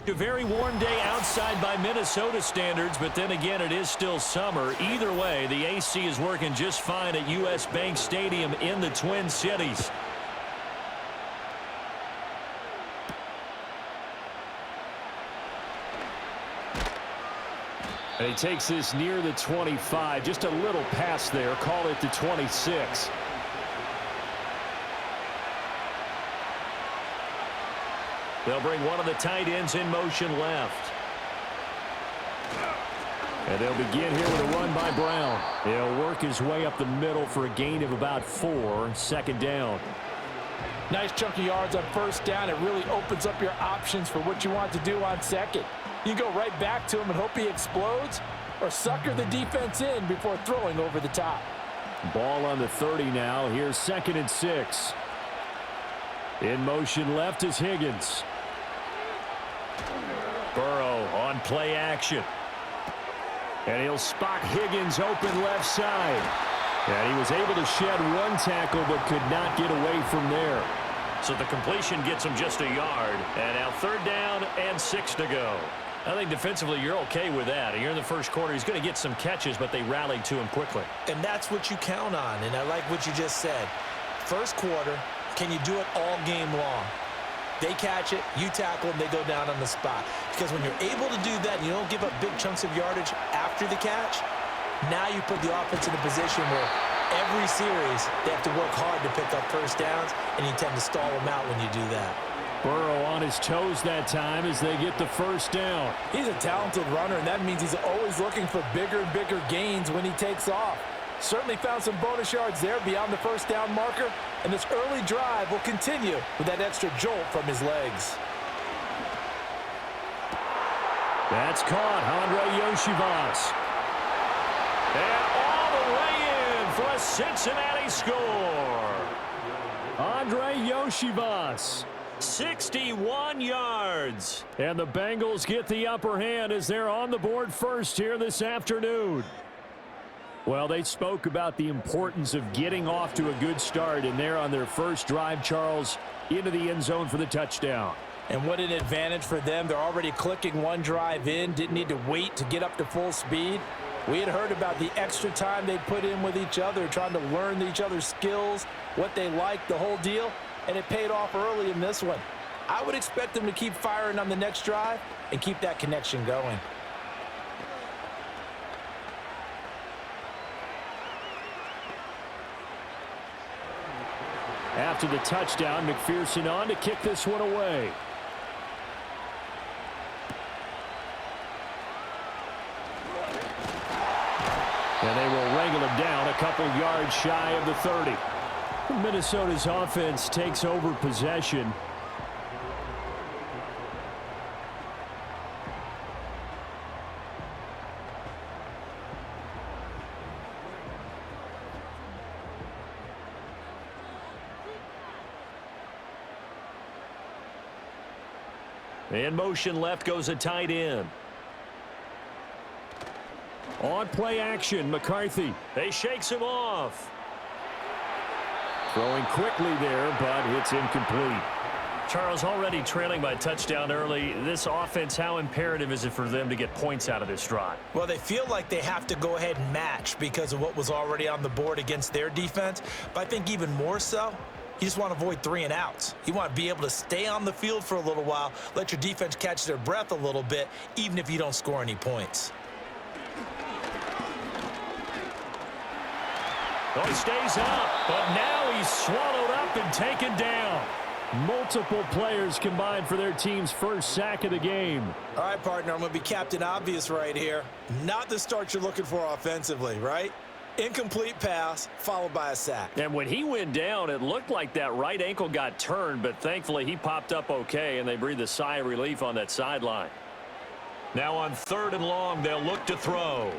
A very warm day outside by Minnesota standards, but then again, it is still summer. Either way, the AC is working just fine at U.S. Bank Stadium in the Twin Cities. And he takes this near the 25. Just a little pass there. Call it the 26. They'll bring one of the tight ends in motion left. And they'll begin here with a run by Brown. He'll work his way up the middle for a gain of about 4. Second down. Nice chunk of yards on first down. It really opens up your options for what you want to do on second. You go right back to him and hope he explodes, or sucker the defense in before throwing over the top. Ball on the 30 now. Here's 2nd and 6. In motion left is Higgins. Burrow on play action. And he'll spot Higgins open left side. And he was able to shed one tackle but could not get away from there. So the completion gets him just a yard. And now 3rd down and 6 to go. I think defensively you're okay with that. Here in the first quarter, he's going to get some catches, but they rallied to him quickly. And that's what you count on. And I like what you just said. First quarter, can you do it all game long? They catch it, you tackle them, they go down on the spot. Because when you're able to do that and you don't give up big chunks of yardage after the catch, now you put the offense in a position where every series they have to work hard to pick up first downs, and you tend to stall them out when you do that. Burrow on his toes that time as they get the first down. He's a talented runner, and that means he's always looking for bigger and bigger gains when he takes off. Certainly found some bonus yards there beyond the first down marker, and this early drive will continue with that extra jolt from his legs. That's caught. Andre Yoshivas. And all the way in for a Cincinnati score. Andre Yoshivas. 61 yards. And the Bengals get the upper hand as they're on the board first here this afternoon. Well, they spoke about the importance of getting off to a good start, and they're on their first drive, Charles, into the end zone for the touchdown. And what an advantage for them. They're already clicking one drive in, didn't need to wait to get up to full speed. We had heard about the extra time they put in with each other, trying to learn each other's skills, what they like, the whole deal, and it paid off early in this one. I would expect them to keep firing on the next drive and keep that connection going. After the touchdown, McPherson on to kick this one away. And they will wrangle him down a couple yards shy of the 30. Minnesota's offense takes over possession. In motion left goes a tight end. On play action, McCarthy. They shakes him off. Throwing quickly there, but it's incomplete. Charles, already trailing by touchdown early. This offense, how imperative is it for them to get points out of this drive? Well, they feel like they have to go ahead and match because of what was already on the board against their defense. But I think even more so, you just want to avoid 3 and outs. You want to be able to stay on the field for a little while, let your defense catch their breath a little bit, even if you don't score any points. Oh, he stays up, but now he's swallowed up and taken down. Multiple players combined for their team's first sack of the game. All right, partner, I'm going to be Captain Obvious right here. Not the start you're looking for offensively, right? Incomplete pass, followed by a sack. And when he went down, it looked like that right ankle got turned, but thankfully he popped up okay, and they breathed a sigh of relief on that sideline. Now on 3rd and long, they'll look to throw.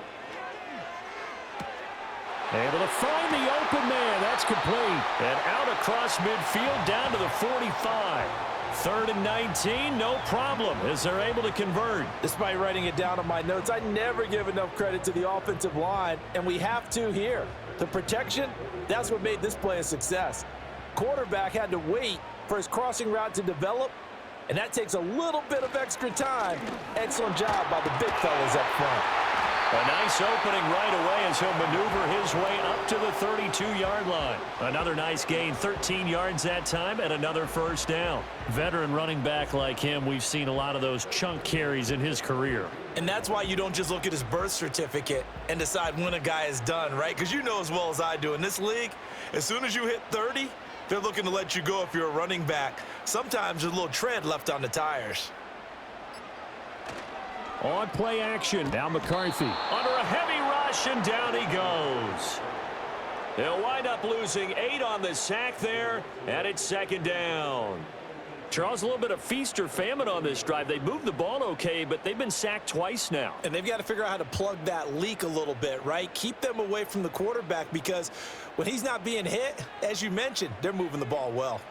Able to find the open man. That's complete. And out across midfield down to the 45. 3rd and 19, no problem, as they're able to convert. Despite writing it down on my notes, I never give enough credit to the offensive line, and we have to here. The protection, that's what made this play a success. Quarterback had to wait for his crossing route to develop, And that takes a little bit of extra time. Excellent job by the big fellas up front. A nice opening right away as he'll maneuver his way up to the 32-yard line. Another nice gain, 13 yards that time, and another first down. Veteran running back like him, we've seen a lot of those chunk carries in his career. And that's why you don't just look at his birth certificate and decide when a guy is done, right? Because you know as well as I do, in this league, as soon as you hit 30, they're looking to let you go if you're a running back. Sometimes there's a little tread left on the tires. On play action, now McCarthy. Under a heavy rush, and down he goes. They'll wind up losing 8 on the sack there, and it's second down. Charles, a little bit of feast or famine on this drive. They moved the ball okay, but they've been sacked twice now. And they've got to figure out how to plug that leak a little bit, right? Keep them away from the quarterback because when he's not being hit, as you mentioned, they're moving the ball well.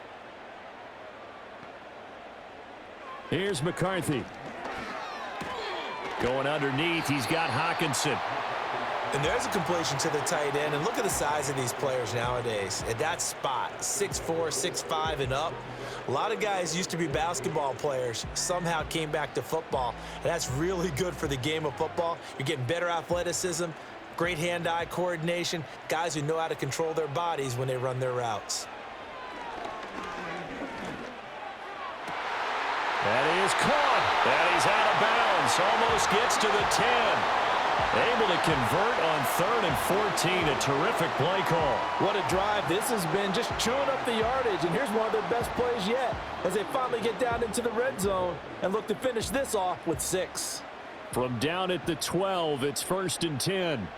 Here's McCarthy. Going underneath, he's got Hawkinson. And there's a completion to the tight end. And look at the size of these players nowadays. At that spot, 6'4", 6'5", and up. A lot of guys used to be basketball players, somehow came back to football. And that's really good for the game of football. You're getting better athleticism, great hand-eye coordination, guys who know how to control their bodies when they run their routes. That is caught. That is out of bounds. Almost gets to the 10. Able to convert on 3rd and 14. A terrific play call. What a drive this has been, just chewing up the yardage. And here's one of their best plays yet as they finally get down into the red zone and look to finish this off with 6. From down at the 12, it's 1st and 10.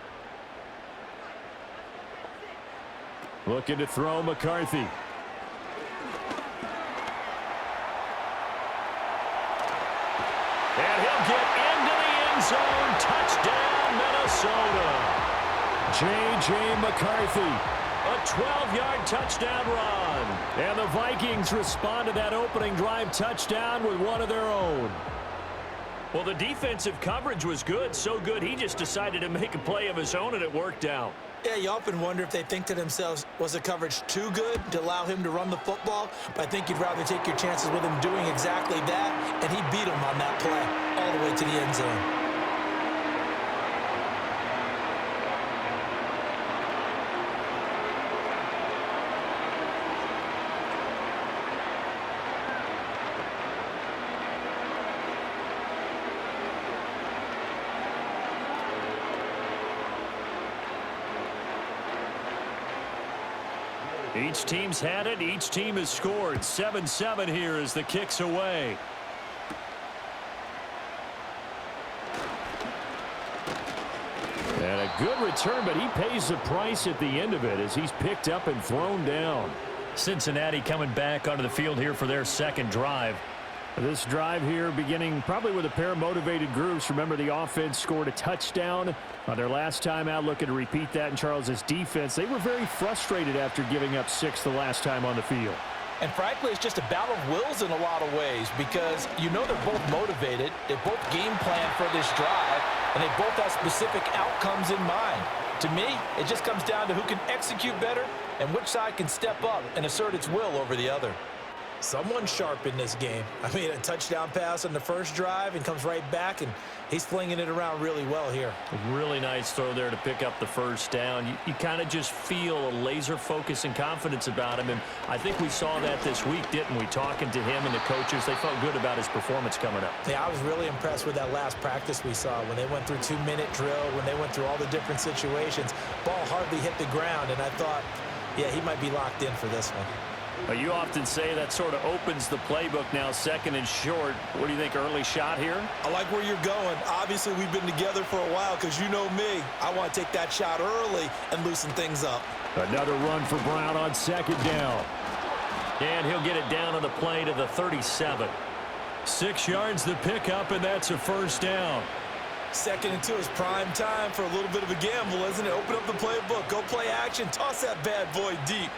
Looking to throw McCarthy. And he'll get into the end zone. Touchdown, Minnesota. J.J. McCarthy. A 12-yard touchdown run. And the Vikings respond to that opening drive touchdown with one of their own. Well, the defensive coverage was good. So good, he just decided to make a play of his own, and it worked out. Yeah, you often wonder if they think to themselves, was the coverage too good to allow him to run the football? But I think you'd rather take your chances with him doing exactly that, and he beat him on that play all the way to the end zone. Each team's had it. Each team has scored. 7-7 here as the kick's away. And a good return, but he pays the price at the end of it as he's picked up and thrown down. Cincinnati coming back onto the field here for their second drive. This drive here beginning probably with a pair of motivated groups. Remember, the offense scored a touchdown on their last time out, looking to repeat that in Charles's defense. They were very frustrated after giving up 6 the last time on the field. And frankly, it's just a battle of wills in a lot of ways because you know they're both motivated. They both game plan for this drive, and they both have specific outcomes in mind. To me, it just comes down to who can execute better and which side can step up and assert its will over the other. Someone sharp in this game. I mean, a touchdown pass on the first drive and comes right back, and he's flinging it around really well here. A really nice throw there to pick up the first down. You kind of just feel a laser focus and confidence about him, and I think we saw that this week, didn't we? Talking to him and the coaches, they felt good about his performance coming up. Yeah, I was really impressed with that last practice we saw when they went through 2-minute drill, when they went through all the different situations. Ball hardly hit the ground, and I thought, yeah, he might be locked in for this one. You often say that sort of opens the playbook now, 2nd and short. What do you think, early shot here? I like where you're going. Obviously, we've been together for a while because you know me. I want to take that shot early and loosen things up. Another run for Brown on 2nd down. And he'll get it down on the play to the 37. 6 yards the pickup, and that's a first down. 2nd and 2 is prime time for a little bit of a gamble, isn't it? Open up the playbook, go play action, toss that bad boy deep.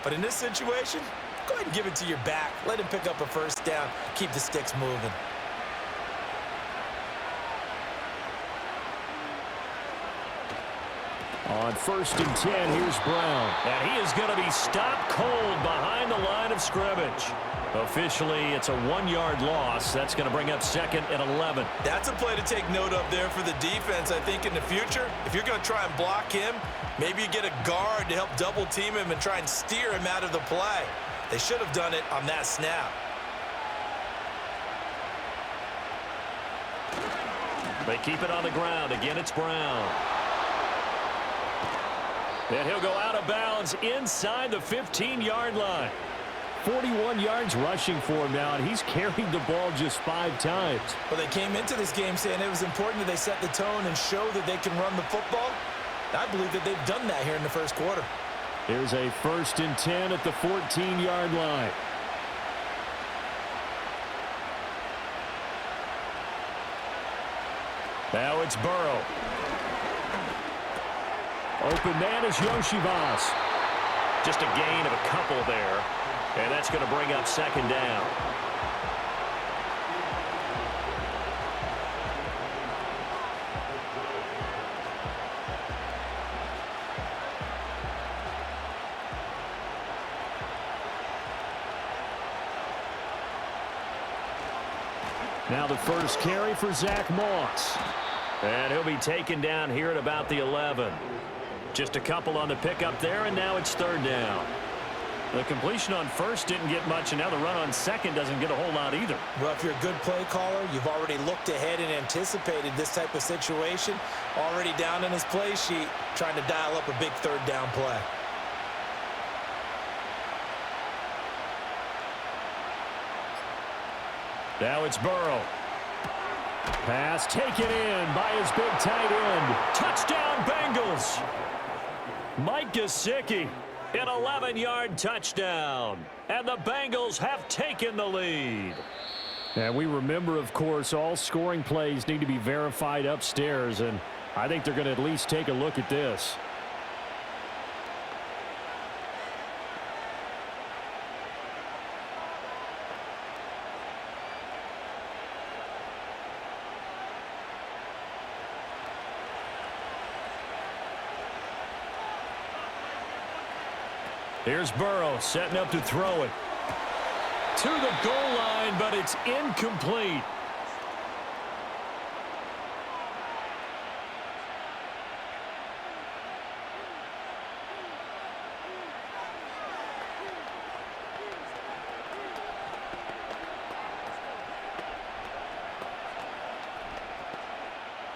But in this situation, go ahead and give it to your back. Let him pick up a first down. Keep the sticks moving. On 1st and 10, here's Brown. And he is going to be stopped cold behind the line of scrimmage. Officially, it's a 1-yard loss. That's going to bring up 2nd and 11. That's a play to take note of there for the defense, I think, in the future. If you're going to try and block him, maybe you get a guard to help double team him and try and steer him out of the play. They should have done it on that snap. They keep it on the ground. Again, it's Brown. And he'll go out of bounds inside the 15-yard line. 41 yards rushing for him now, and he's carried the ball just 5 times. Well, they came into this game saying it was important that they set the tone and show that they can run the football. I believe that they've done that here in the first quarter. Here's a 1st and 10 at the 14-yard line. Now it's Burrow. Open man is Yoshivas. Just a gain of a couple there. And that's going to bring up 2nd down. Now the first carry for Zach Moss. And he'll be taken down here at about the 11. Just a couple on the pickup there, and now it's 3rd down. The completion on 1st didn't get much, and now the run on 2nd doesn't get a whole lot either. Well, if you're a good play caller, you've already looked ahead and anticipated this type of situation. Already down in his play sheet, trying to dial up a big 3rd down play. Now it's Burrow. Pass taken in by his big tight end. Touchdown, Bengals. Mike Gesicki, an 11-yard touchdown. And the Bengals have taken the lead. And we remember, of course, all scoring plays need to be verified upstairs, and I think they're going to at least take a look at this. Here's Burrow setting up to throw it. To the goal line, but it's incomplete.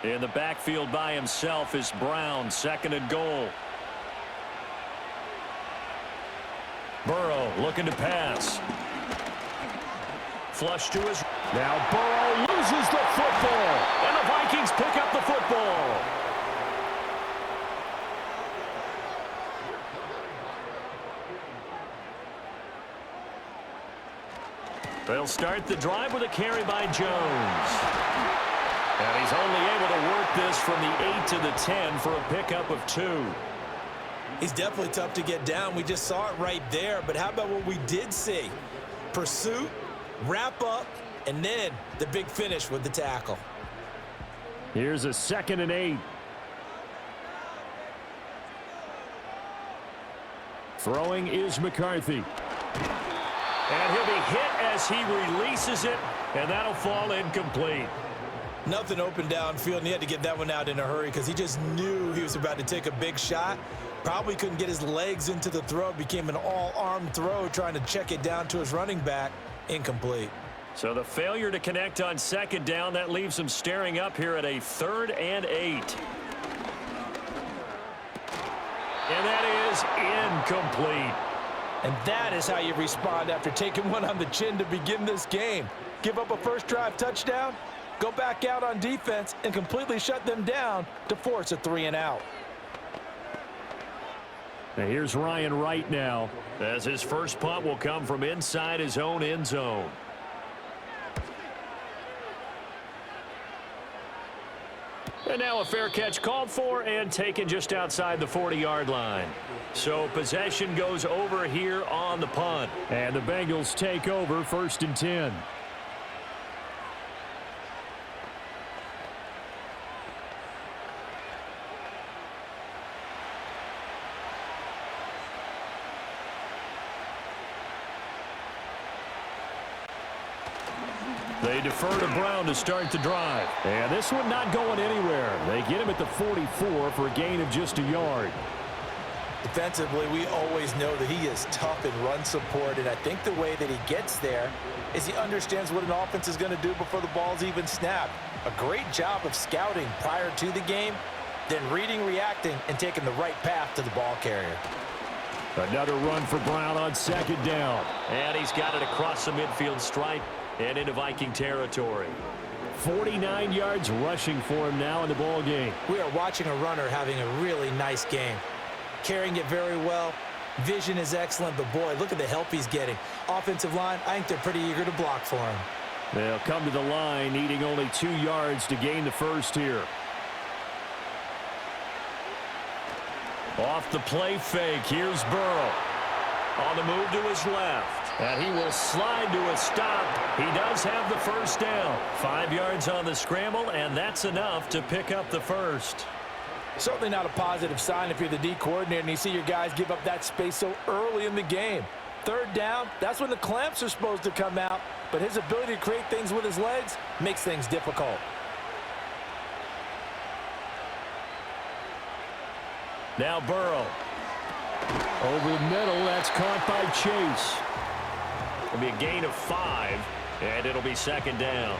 In the backfield by himself is Brown, 2nd and goal. Burrow looking to pass. Flush to his... Now Burrow loses the football. And the Vikings pick up the football. They'll start the drive with a carry by Jones. And he's only able to work this from the 8 to the 10 for a pickup of 2. He's definitely tough to get down. We just saw it right there. But how about what we did see? Pursuit, wrap up, and then the big finish with the tackle. Here's a 2nd and 8. Throwing is McCarthy. And he'll be hit as he releases it, and that'll fall incomplete. Nothing open downfield, and he had to get that one out in a hurry because he just knew he was about to take a big shot. Probably couldn't get his legs into the throw. Became an all-arm throw, trying to check it down to his running back. Incomplete. So the failure to connect on 2nd down, that leaves him staring up here at a 3rd and 8. And that is incomplete. And that is how you respond after taking one on the chin to begin this game. Give up a first drive touchdown, go back out on defense, and completely shut them down to force a 3 and out. Now here's Ryan Wright now, as his first punt will come from inside his own end zone. And now a fair catch called for and taken just outside the 40-yard line. So possession goes over here on the punt. And the Bengals take over 1st and 10. They defer to Brown to start the drive. And this one not going anywhere. They get him at the 44 for a gain of just a yard. Defensively, we always know that he is tough in run support, and I think the way that he gets there is he understands what an offense is going to do before the ball's even snapped. A great job of scouting prior to the game, then reading, reacting, and taking the right path to the ball carrier. Another run for Brown on second down. And he's got it across the midfield stripe and into Viking territory. 49 yards rushing for him now in the ball game. We are watching a runner having a really nice game. Carrying it very well. Vision is excellent, but boy, look at the help he's getting. Offensive line, I think they're pretty eager to block for him. They'll come to the line needing only 2 yards to gain the first here. Off the play fake, here's Burrow. On the move to his left. And he will slide to a stop. He does have the first down. 5 yards on the scramble, and that's enough to pick up the first. Certainly not a positive sign if you're the D coordinator and you see your guys give up that space so early in the game. Third down, that's when the clamps are supposed to come out, but his ability to create things with his legs makes things difficult. Now Burrow. Over the middle, that's caught by Chase. It'll be a gain of 5, and it'll be second down.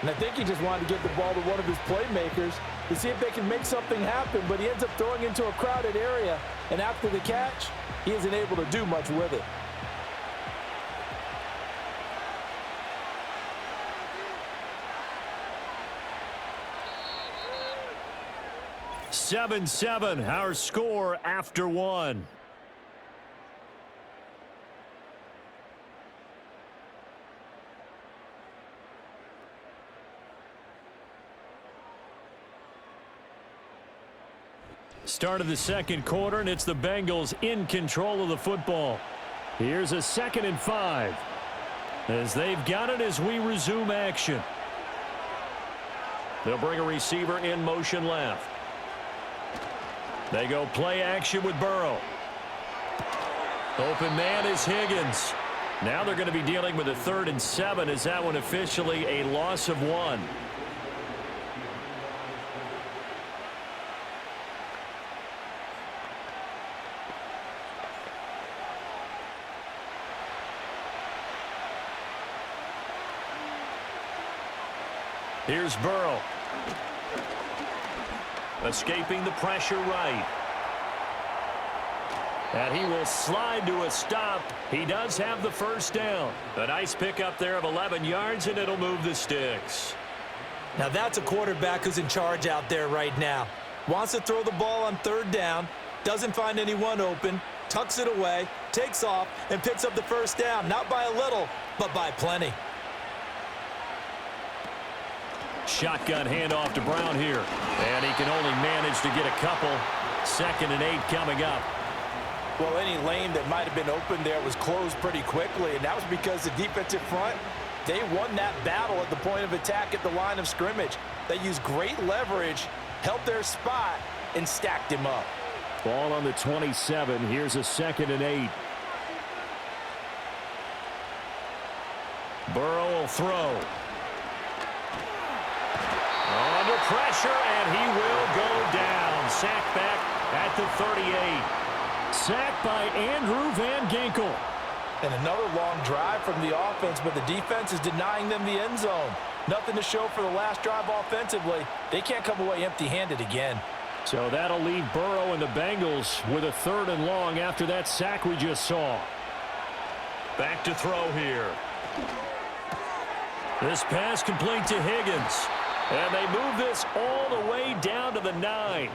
And I think he just wanted to get the ball to one of his playmakers to see if they can make something happen, but he ends up throwing into a crowded area, and after the catch, he isn't able to do much with it. Seven, our score after one. Start of the second quarter, and it's the Bengals in control of the football. Here's a 2nd and 5. As they've got it as we resume action. They'll bring a receiver in motion left. They go play action with Burrow. Open man is Higgins. Now they're going to be dealing with a 3rd and 7. Is that one officially a loss of 1? Here's Burrow. Escaping the pressure right. And he will slide to a stop. He does have the first down. A nice pickup there of 11 yards, and it'll move the sticks. Now that's a quarterback who's in charge out there right now. Wants to throw the ball on 3rd down, doesn't find anyone open, tucks it away, takes off, and picks up the first down. Not by a little, but by plenty. Shotgun handoff to Brown here. And he can only manage to get a couple. 2nd and 8 coming up. Well, any lane that might have been open there was closed pretty quickly, and that was because the defensive front, they won that battle at the point of attack at the line of scrimmage. They used great leverage, held their spot, and stacked him up. Ball on the 27. Here's a 2nd and 8. Burrow will throw. Under pressure, and he will go down. Sacked back at the 38. Sacked by Andrew Van Ginkel. And another long drive from the offense, but the defense is denying them the end zone. Nothing to show for the last drive offensively. They can't come away empty-handed again. So that'll leave Burrow and the Bengals with a 3rd and long after that sack we just saw. Back to throw here. This pass complete to Higgins. And they move this all the way down to the 9.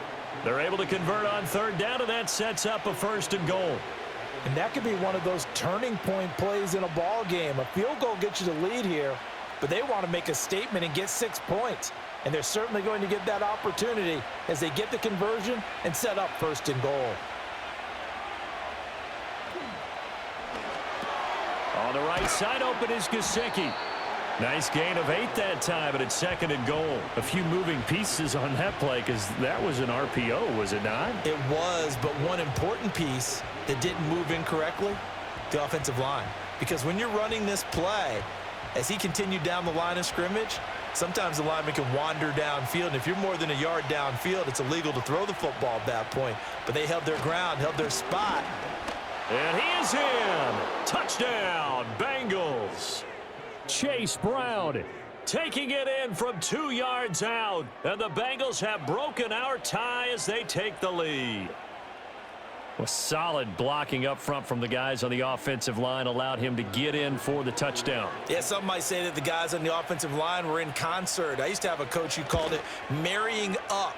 They're able to convert on 3rd down, and that sets up a 1st and goal. And that could be one of those turning point plays in a ball game. A field goal gets you the lead here, but they want to make a statement and get 6 points. And they're certainly going to get that opportunity as they get the conversion and set up 1st and goal. On the right side, open is Gesicki. Nice gain of 8 that time, and it's 2nd and goal. A few moving pieces on that play because that was an RPO, was it not? It was, but one important piece that didn't move incorrectly, the offensive line. Because when you're running this play, as he continued down the line of scrimmage, sometimes the lineman can wander downfield, and if you're more than a yard downfield, it's illegal to throw the football at that point. But they held their ground, held their spot. And he is in. Touchdown, Bengals. Chase Brown Taking it in from 2 yards out. And the Bengals have broken our tie as they take the lead. was solid blocking up front from the guys on the offensive line, allowed him to get in for the touchdown. Yeah, some might say that the guys on the offensive line were in concert. I used to have a coach who called it marrying up,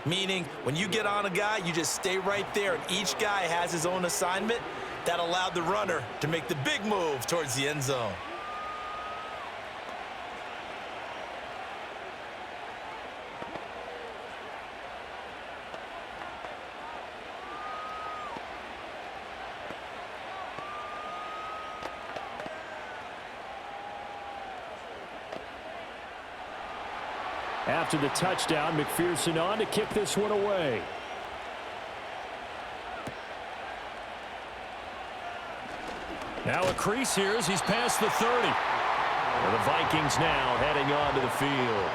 meaning when you get on a guy, you just stay right there, and each guy has his own assignment. That allowed the runner to make the big move towards the end zone. After the touchdown, McPherson on to kick this one away. Now a crease here as he's past the 30. And the Vikings now heading on to the field.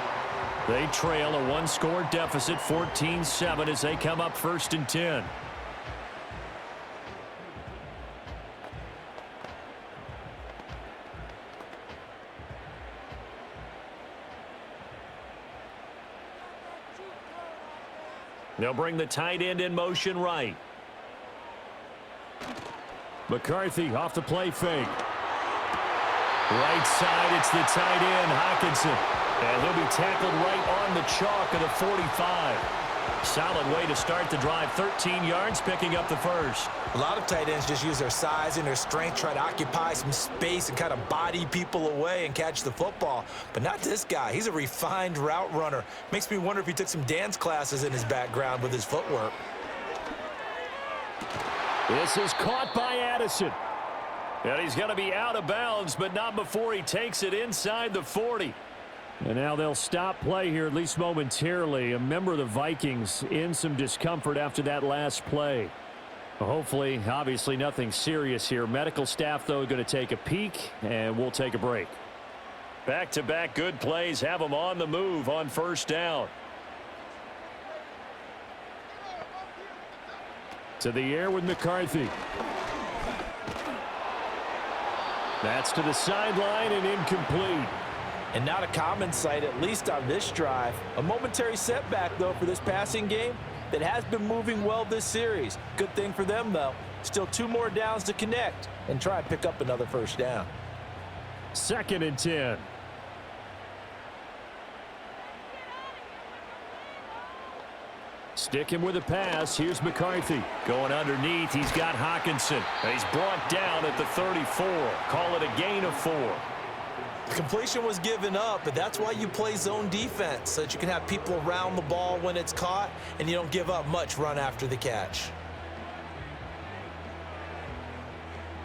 They trail a one-score deficit, 14-7, as they come up 1st and 10. They'll bring the tight end in motion right. McCarthy off the play fake. Right side, it's the tight end, Hockenson. And he'll be tackled right on the chalk of the 45. Solid way to start the drive, 13 yards, picking up the first. A lot of tight ends just use their size and their strength, try to occupy some space and kind of body people away and catch the football. But not this guy. He's a refined route runner. Makes me wonder if he took some dance classes in his background with his footwork. This is caught by Addison. And he's going to be out of bounds, but not before he takes it inside the 40. And now they'll stop play here, at least momentarily. A member of the Vikings in some discomfort after that last play. Hopefully, obviously nothing serious here. Medical staff, though, going to take a peek, and we'll take a break. Back-to-back good plays have them on the move on 1st down. To the air with McCarthy. That's to the sideline and incomplete. And not a common sight, at least on this drive. A momentary setback, though, for this passing game that has been moving well this series. Good thing for them, though. Still 2 more downs to connect and try and pick up another 1st down. 2nd and 10. Sticking with a pass. Here's McCarthy. Going underneath, he's got Hockenson. And he's brought down at the 34. Call it a gain of 4. The completion was given up, but that's why you play zone defense, so that you can have people around the ball when it's caught, and you don't give up much run after the catch.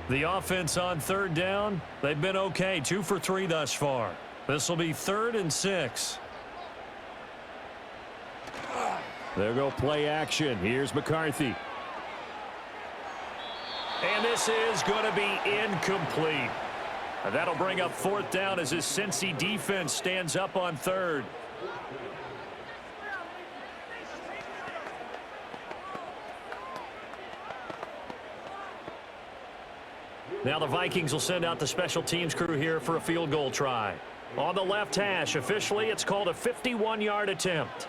The offense on 3rd down, they've been okay. 2 for 3 thus far. This will be 3rd and 6. There go play action. Here's McCarthy. And this is going to be incomplete. And that'll bring up 4th down as his Cincy defense stands up on 3rd. Now the Vikings will send out the special teams crew here for a field goal try. On the left hash, officially it's called a 51-yard attempt.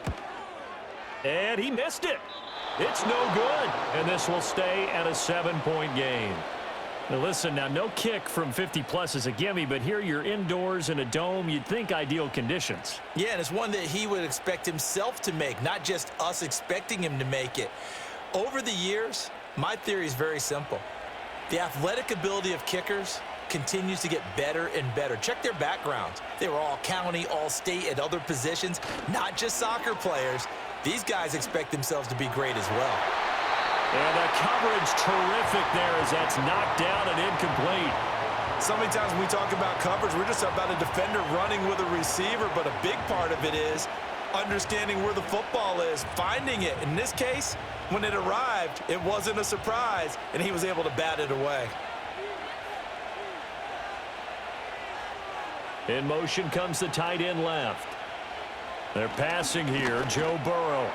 And he missed it. It's no good. And this will stay at a 7-point game. Now listen, now no kick from 50-plus is a gimme, but here you're indoors in a dome. You'd think ideal conditions. Yeah, and it's one that he would expect himself to make, not just us expecting him to make it. Over the years, my theory is very simple. The athletic ability of kickers continues to get better and better. Check their backgrounds. They were all county, all state, at other positions, not just soccer players. These guys expect themselves to be great as well. And the coverage terrific there as that's knocked down and incomplete. So many times when we talk about coverage, we're just about a defender running with a receiver, but a big part of it is understanding where the football is, finding it. In this case, when it arrived, it wasn't a surprise, and he was able to bat it away. In motion comes the tight end left. They're passing here. Joe Burrow.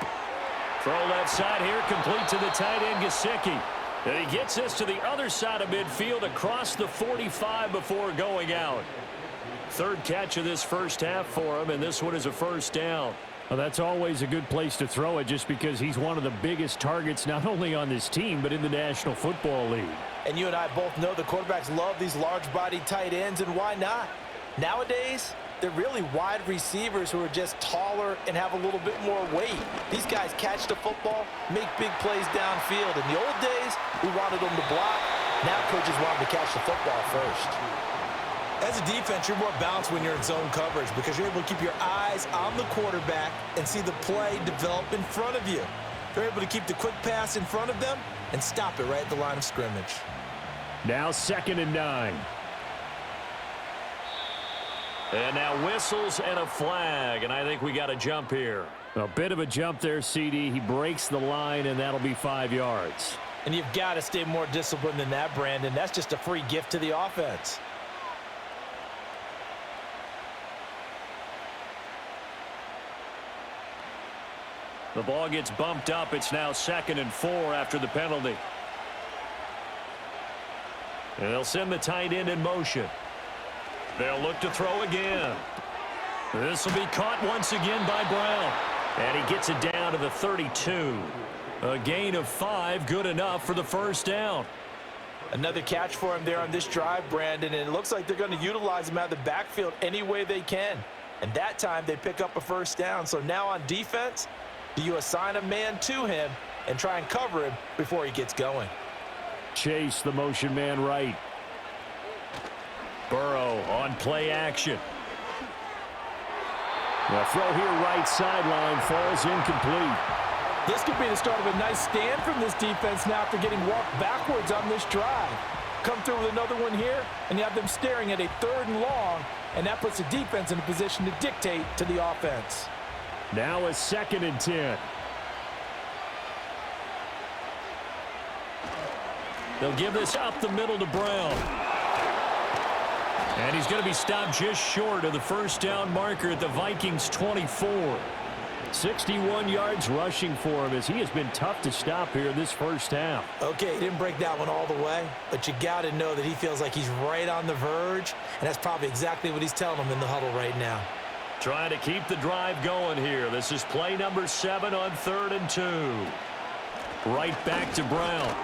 Throw left side here, complete to the tight end, Gesicki. And he gets this to the other side of midfield across the 45 before going out. Third catch of this first half for him, and this one is a first down. Well, that's always a good place to throw it just because he's one of the biggest targets not only on this team but in the National Football League. And you and I both know the quarterbacks love these large-bodied tight ends, and why not? Nowadays, they're really wide receivers who are just taller and have a little bit more weight. These guys catch the football, make big plays downfield. In the old days, we wanted them to block. Now coaches want them to catch the football first. As a defense, you're more balanced when you're in zone coverage because you're able to keep your eyes on the quarterback and see the play develop in front of you. They're able to keep the quick pass in front of them and stop it right at the line of scrimmage. Now 2nd and 9. And now whistles and a flag, and I think we got a jump here. A bit of a jump there, CD. He breaks the line, and that'll be 5 yards. And you've got to stay more disciplined than that, Brandon. That's just a free gift to the offense. The ball gets bumped up. It's now 2nd and 4 after the penalty. And they'll send the tight end in motion. They'll look to throw again. This will be caught once again by Brown. And he gets it down to the 32. A gain of 5, good enough for the first down. Another catch for him there on this drive, Brandon, and it looks like they're going to utilize him out of the backfield any way they can. And that time they pick up a first down. So now on defense, do you assign a man to him and try and cover him before he gets going? Chase the motion man right. Burrow on play action. The throw here right sideline falls incomplete. This could be the start of a nice stand from this defense now after getting walked backwards on this drive. Come through with another one here, and you have them staring at a 3rd and long, and that puts the defense in a position to dictate to the offense. Now a 2nd and 10. They'll give this up the middle to Brown. And he's going to be stopped just short of the first down marker at the Vikings 24. 61 yards rushing for him as he has been tough to stop here in this first half. Okay, he didn't break that one all the way, but you got to know that he feels like he's right on the verge, and that's probably exactly what he's telling them in the huddle right now. Trying to keep the drive going here. This is play number 7 on 3rd and 2. Right back to Brown.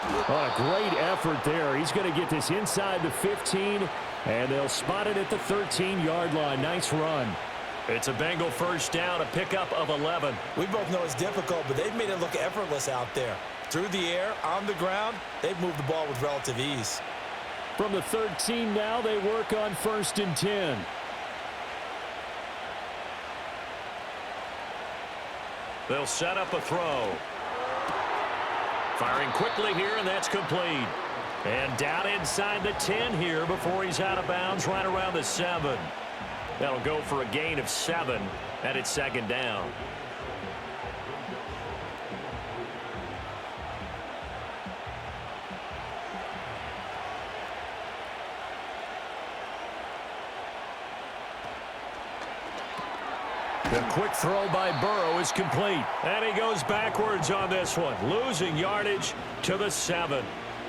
Oh, a great effort there. He's going to get this inside the 15, and they'll spot it at the 13-yard line. Nice run. It's a Bengal first down, a pickup of 11. We both know it's difficult, but they've made it look effortless out there. Through the air, on the ground, they've moved the ball with relative ease. From the 13 now, they work on 1st and 10. They'll set up a throw. Firing quickly here, and that's complete. And down inside the 10 here before he's out of bounds right around the 7. That'll go for a gain of 7, and it's 2nd down. The quick throw by Burrow is complete. And he goes backwards on this one, losing yardage to the 7.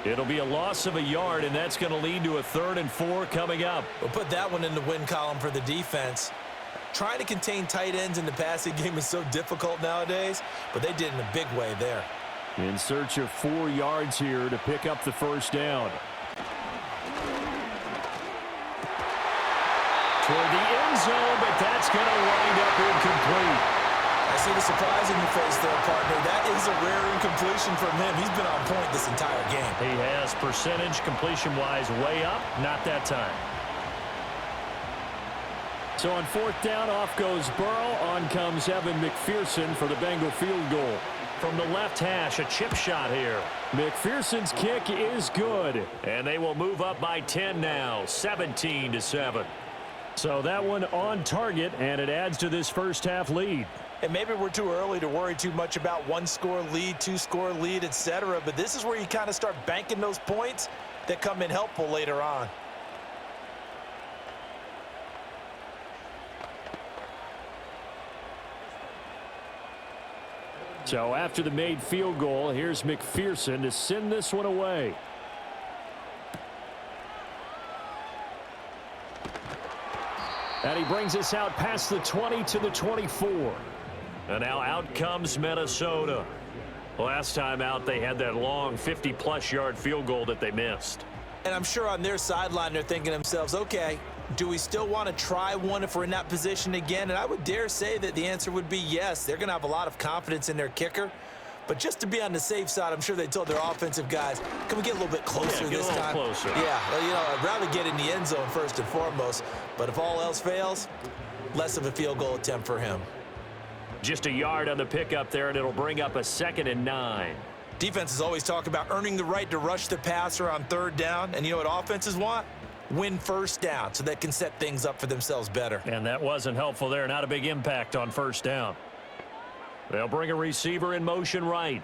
It'll be a loss of a yard, and that's going to lead to a 3rd and 4 coming up. We'll put that one in the win column for the defense. Trying to contain tight ends in the passing game is so difficult nowadays, but they did in a big way there. In search of 4 yards here to pick up the first down. Toward the end zone, but that's going to wind up incomplete. I see the surprise in your face there, partner. That is a rare incompletion from him. He's been on point this entire game. He has percentage completion-wise way up, not that time. So on 4th down, off goes Burrow. On comes Evan McPherson for the Bengal field goal. From the left hash, a chip shot here. McPherson's kick is good. And they will move up by 10 now, 17-7. So that one on target, and it adds to this first half lead. And maybe we're too early to worry too much about 1-score lead, 2-score lead, etc. But this is where you kind of start banking those points that come in helpful later on. So after the made field goal, here's McPherson to send this one away. And he brings us out past the 20 to the 24. And now out comes Minnesota. Last time out, they had that long 50-plus yard field goal that they missed. And I'm sure on their sideline, they're thinking to themselves, okay, do we still want to try one if we're in that position again? And I would dare say that the answer would be yes. They're going to have a lot of confidence in their kicker. But just to be on the safe side, I'm sure they told their offensive guys, can we get a little bit closer this time? Closer. Yeah, well, you know, I'd rather get in the end zone first and foremost. But if all else fails, less of a field goal attempt for him. Just a yard on the pickup there, and it'll bring up a 2nd and 9. Defenses always talk about earning the right to rush the passer on 3rd down. And you know what offenses want? Win 1st down so they can set things up for themselves better. And that wasn't helpful there. Not a big impact on 1st down. They'll bring a receiver in motion right.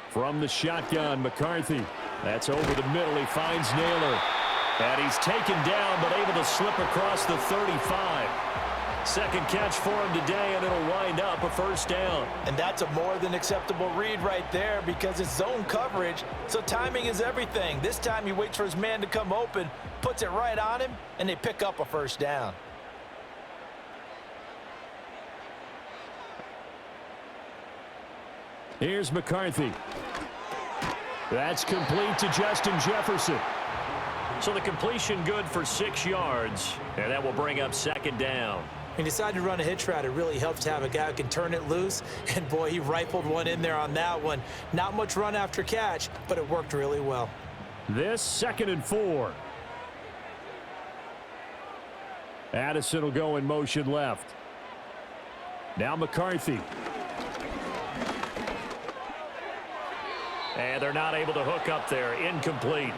From the shotgun, McCarthy. That's over the middle. He finds Naylor. And he's taken down, but able to slip across the 35. Second catch for him today, and it'll wind up a 1st down. And that's a more than acceptable read right there because it's zone coverage, so timing is everything. This time he waits for his man to come open, puts it right on him, and they pick up a 1st down. Here's McCarthy. That's complete to Justin Jefferson. So the completion good for 6 yards, and that will bring up 2nd down. He decided to run a hitch route. It really helps to have a guy who can turn it loose. And, boy, he rifled one in there on that one. Not much run after catch, but it worked really well. This 2nd and 4. Addison will go in motion left. Now McCarthy. And they're not able to hook up there. Incomplete.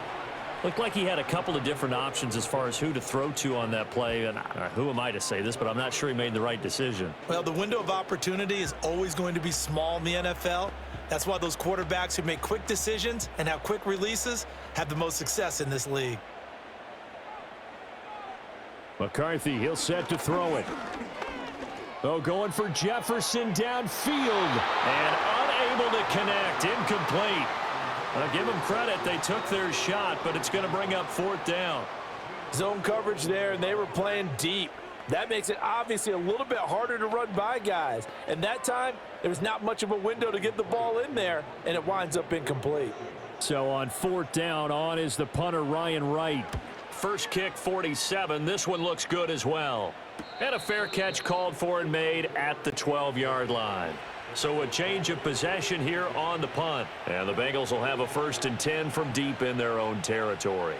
Looked like he had a couple of different options as far as who to throw to on that play. And who am I to say this, but I'm not sure he made the right decision. Well, the window of opportunity is always going to be small in the NFL. That's why those quarterbacks who make quick decisions and have quick releases have the most success in this league. McCarthy, he'll set to throw it. Oh, going for Jefferson downfield. And unable to connect. Incomplete. I'll give them credit. They took their shot, but it's going to bring up 4th down. Zone coverage there, and they were playing deep. That makes it obviously a little bit harder to run by guys. And that time, there was not much of a window to get the ball in there, and it winds up incomplete. So on 4th down, on is the punter, Ryan Wright. First kick, 47. This one looks good as well. And a fair catch called for and made at the 12-yard line. So a change of possession here on the punt. And the Bengals will have a 1st and 10 from deep in their own territory.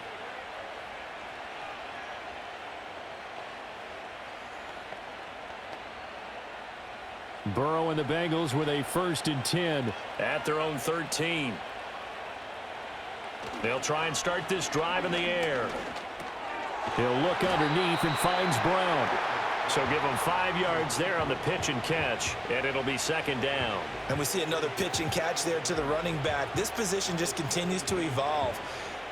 Burrow and the Bengals with a 1st and 10. At their own 13. They'll try and start this drive in the air. He'll look underneath and finds Brown. So give them 5 yards there on the pitch and catch, and it'll be 2nd down. And we see another pitch and catch there to the running back. This position just continues to evolve.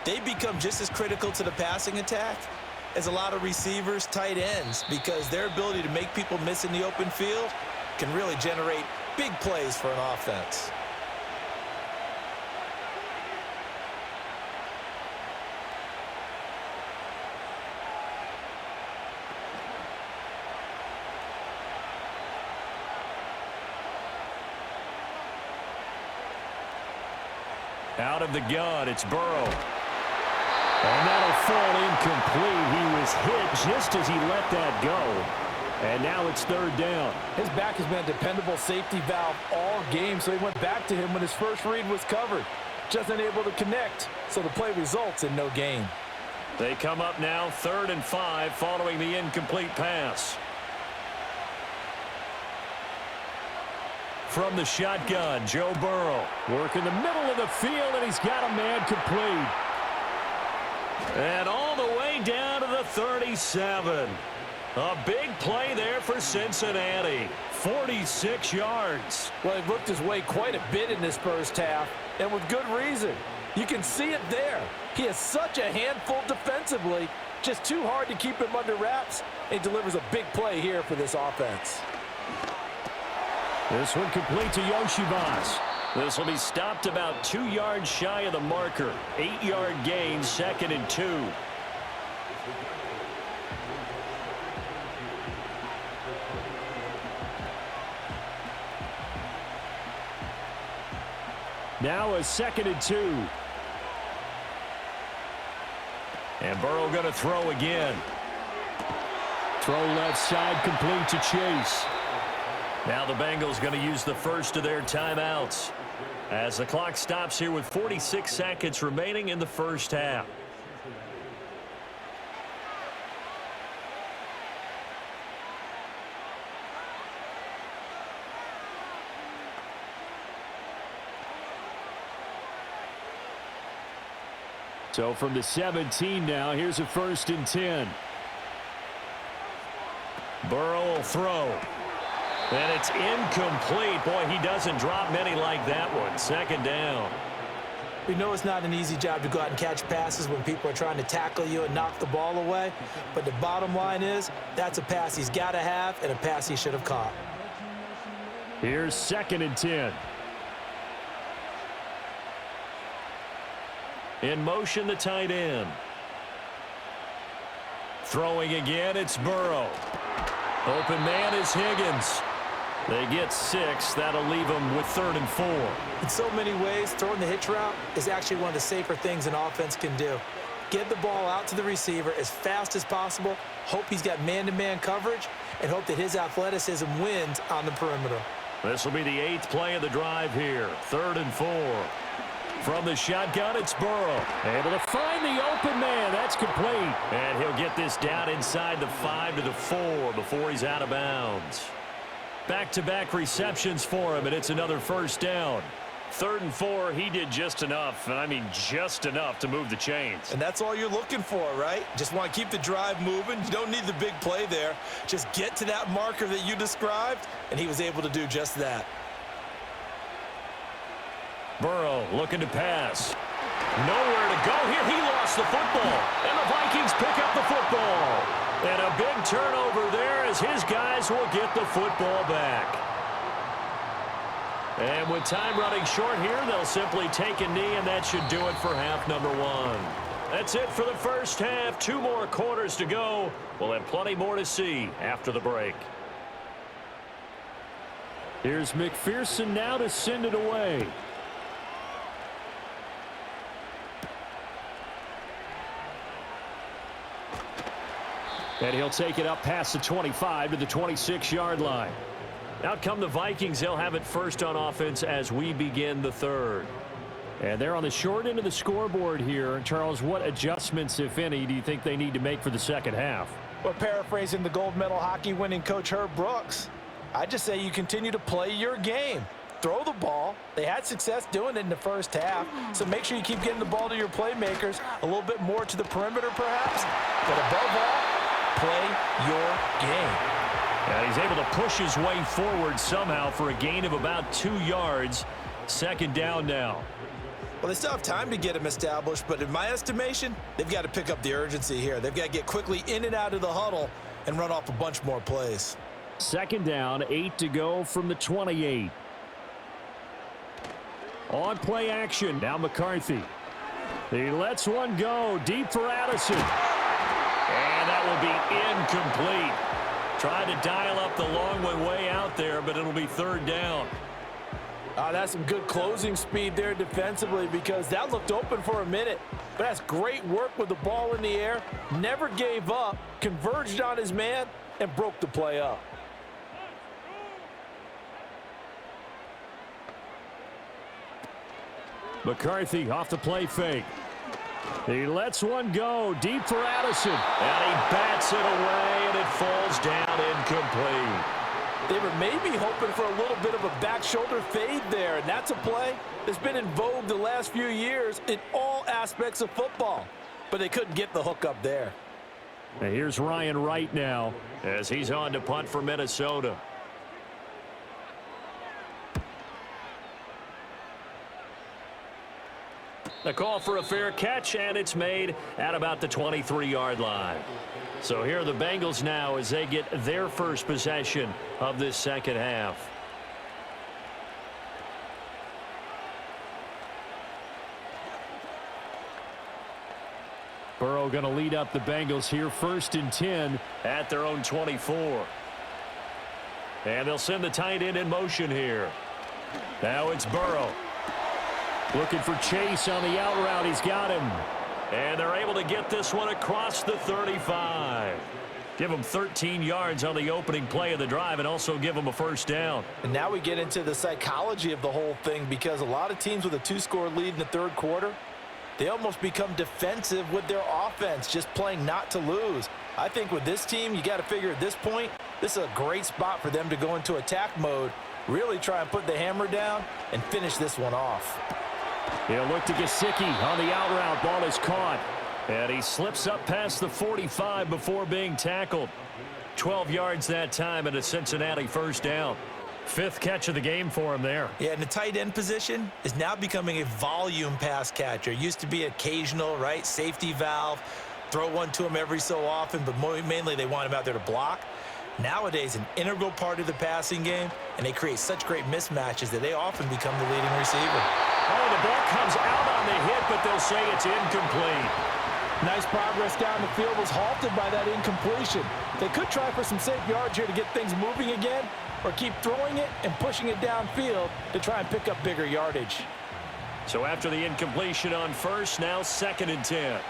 They become just as critical to the passing attack as a lot of receivers, tight ends, because their ability to make people miss in the open field can really generate big plays for an offense. Out of the gun, it's Burrow. And that'll fall incomplete. He was hit just as he let that go. And now it's 3rd down. His back has been a dependable safety valve all game, so he went back to him when his first read was covered. Just unable to connect, so the play results in no gain. They come up now 3rd and 5 following the incomplete pass. From the shotgun, Joe Burrow. Work in the middle of the field, and he's got a man complete. And all the way down to the 37. A big play there for Cincinnati. 46 yards. Well, he worked his way quite a bit in this first half, and with good reason. You can see it there. He is such a handful defensively, just too hard to keep him under wraps, and he delivers a big play here for this offense. This one complete to Yoshivas. This will be stopped about 2 yards shy of the marker. 8-yard gain, 2nd and 2. Now a 2nd and 2. And Burrow going to throw again. Throw left side, complete to Chase. Now the Bengals going to use the first of their timeouts as the clock stops here with 46 seconds remaining in the first half. So from the 17 now, here's a 1st and 10. Burrow will throw. And it's incomplete. Boy, he doesn't drop many like that one. 2nd down. We know it's not an easy job to go out and catch passes when people are trying to tackle you and knock the ball away. But the bottom line is that's a pass he's got to have and a pass he should have caught. Here's 2nd and 10. In motion, the tight end. Throwing again, it's Burrow. Open man is Higgins. They get 6. That'll leave them with 3rd and 4. In so many ways, throwing the hitch route is actually one of the safer things an offense can do. Get the ball out to the receiver as fast as possible, hope he's got man-to-man coverage, and hope that his athleticism wins on the perimeter. This will be the 8th play of the drive here. 3rd and 4. From the shotgun, it's Burrow. Able to find the open man. That's complete. And he'll get this down inside the 5 to the 4 before he's out of bounds. Back-to-back receptions for him, and it's another 1st down. 3rd and 4, he did just enough, and I mean just enough to move the chains. And that's all you're looking for, right? Just want to keep the drive moving. You don't need the big play there. Just get to that marker that you described, and he was able to do just that. Burrow looking to pass. Nowhere to go here. He lost the football. And the Vikings pick up the football. And a big turnover there as his guys will get the football back. And with time running short here, they'll simply take a knee, and that should do it for half number 1. That's it for the first half. 2 more quarters to go. We'll have plenty more to see after the break. Here's McPherson now to send it away. And he'll take it up past the 25 to the 26-yard line. Out come the Vikings. They'll have it first on offense as we begin the 3rd. And they're on the short end of the scoreboard here. Charles, what adjustments, if any, do you think they need to make for the second half? Well, paraphrasing the gold medal hockey winning coach Herb Brooks, I just say you continue to play your game. Throw the ball. They had success doing it in the first half, so make sure you keep getting the ball to your playmakers, a little bit more to the perimeter perhaps, but above all, play your game. And he's able to push his way forward somehow for a gain of about 2 yards. 2nd down now. Well, they still have time to get him established, but in my estimation, they've got to pick up the urgency here. They've got to get quickly in and out of the huddle and run off a bunch more plays. 2nd down, 8 to go from the 28. On play action, now McCarthy. He lets one go, deep for Addison. And that will be incomplete. Tried to dial up the long one way out there, but it'll be 3rd down. That's some good closing speed there defensively because that looked open for a minute. But that's great work with the ball in the air. Never gave up, converged on his man, and broke the play up. McCarthy off the play fake. He lets one go, deep for Addison. And he bats it away, and it falls down incomplete. They were maybe hoping for a little bit of a back shoulder fade there, and that's a play that's been in vogue the last few years in all aspects of football. But they couldn't get the hook up there. And here's Ryan Wright now as he's on to punt for Minnesota. A call for a fair catch, and it's made at about the 23-yard line. So here are the Bengals now as they get their first possession of this second half. Burrow going to lead up the Bengals here, 1st and 10 at their own 24. And they'll send the tight end in motion here. Now it's Burrow. Looking for Chase on the out route. He's got him. And they're able to get this one across the 35. Give them 13 yards on the opening play of the drive and also give them a first down. And now we get into the psychology of the whole thing, because a lot of teams with a 2-score lead in the third quarter, they almost become defensive with their offense, just playing not to lose. I think with this team, you got to figure at this point, this is a great spot for them to go into attack mode, really try and put the hammer down and finish this one off. He'll look to Gesicki on the out route. Ball is caught. And he slips up past the 45 before being tackled. 12 yards that time and a Cincinnati first down. 5th catch of the game for him there. Yeah, and the tight end position is now becoming a volume pass catcher. It used to be occasional, right? Safety valve. Throw one to him every so often, but mainly they want him out there to block. Nowadays, an integral part of the passing game, and they create such great mismatches that they often become the leading receiver. Oh, the ball comes out on the hit, but they'll say it's incomplete. Nice progress down the field was halted by that incompletion. They could try for some safe yards here to get things moving again, or keep throwing it and pushing it downfield to try and pick up bigger yardage. So after the incompletion on first, now 2nd and 10.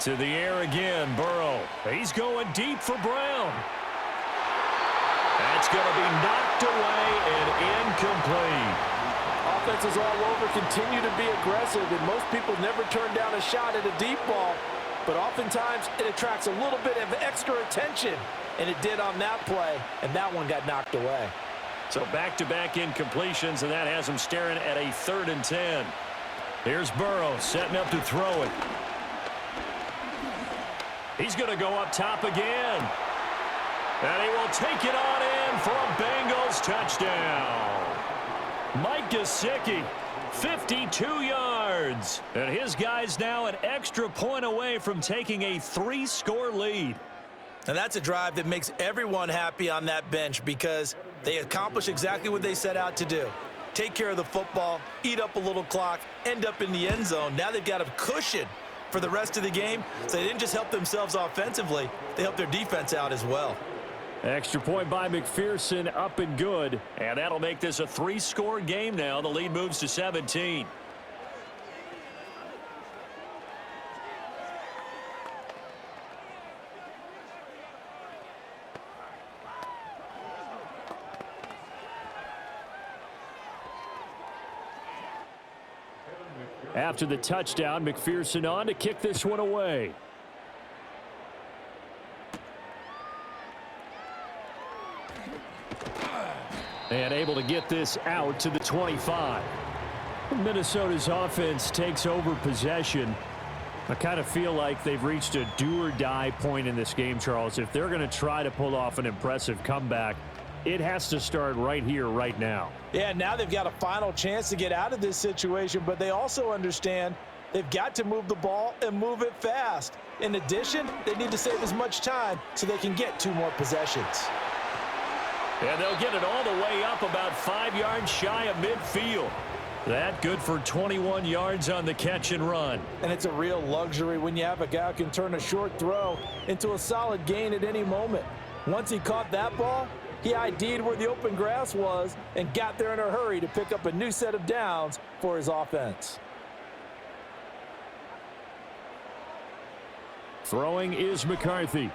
To the air again, Burrow. He's going deep for Brown. That's going to be knocked away and incomplete. Offenses all over continue to be aggressive, and most people never turn down a shot at a deep ball, but oftentimes it attracts a little bit of extra attention, and it did on that play, and that one got knocked away. So back-to-back incompletions, and that has him staring at a 3rd and 10. Here's Burrow setting up to throw it. He's going to go up top again. And he will take it on in for a Bengals touchdown. Mike Gesicki, 52 yards. And his guy's now an extra point away from taking a 3-score lead. And that's a drive that makes everyone happy on that bench, because they accomplish exactly what they set out to do. Take care of the football, eat up a little clock, end up in the end zone. Now they've got a cushion for the rest of the game, so they didn't just help themselves offensively, they helped their defense out as well. Extra point by McPherson, up and good. And that'll make this a 3-score game now. The lead moves to 17. After the touchdown, McPherson on to kick this one away. And able to get this out to the 25. Minnesota's offense takes over possession. I kind of feel like they've reached a do-or-die point in this game, Charles. If they're going to try to pull off an impressive comeback, it has to start right here, right now. Yeah, now they've got a final chance to get out of this situation, but they also understand they've got to move the ball and move it fast. In addition, they need to save as much time so they can get 2 more possessions. And they'll get it all the way up about 5 yards shy of midfield. That good for 21 yards on the catch and run. And it's a real luxury when you have a guy who can turn a short throw into a solid gain at any moment. Once he caught that ball, he ID'd where the open grass was and got there in a hurry to pick up a new set of downs for his offense. Throwing is McCarthy.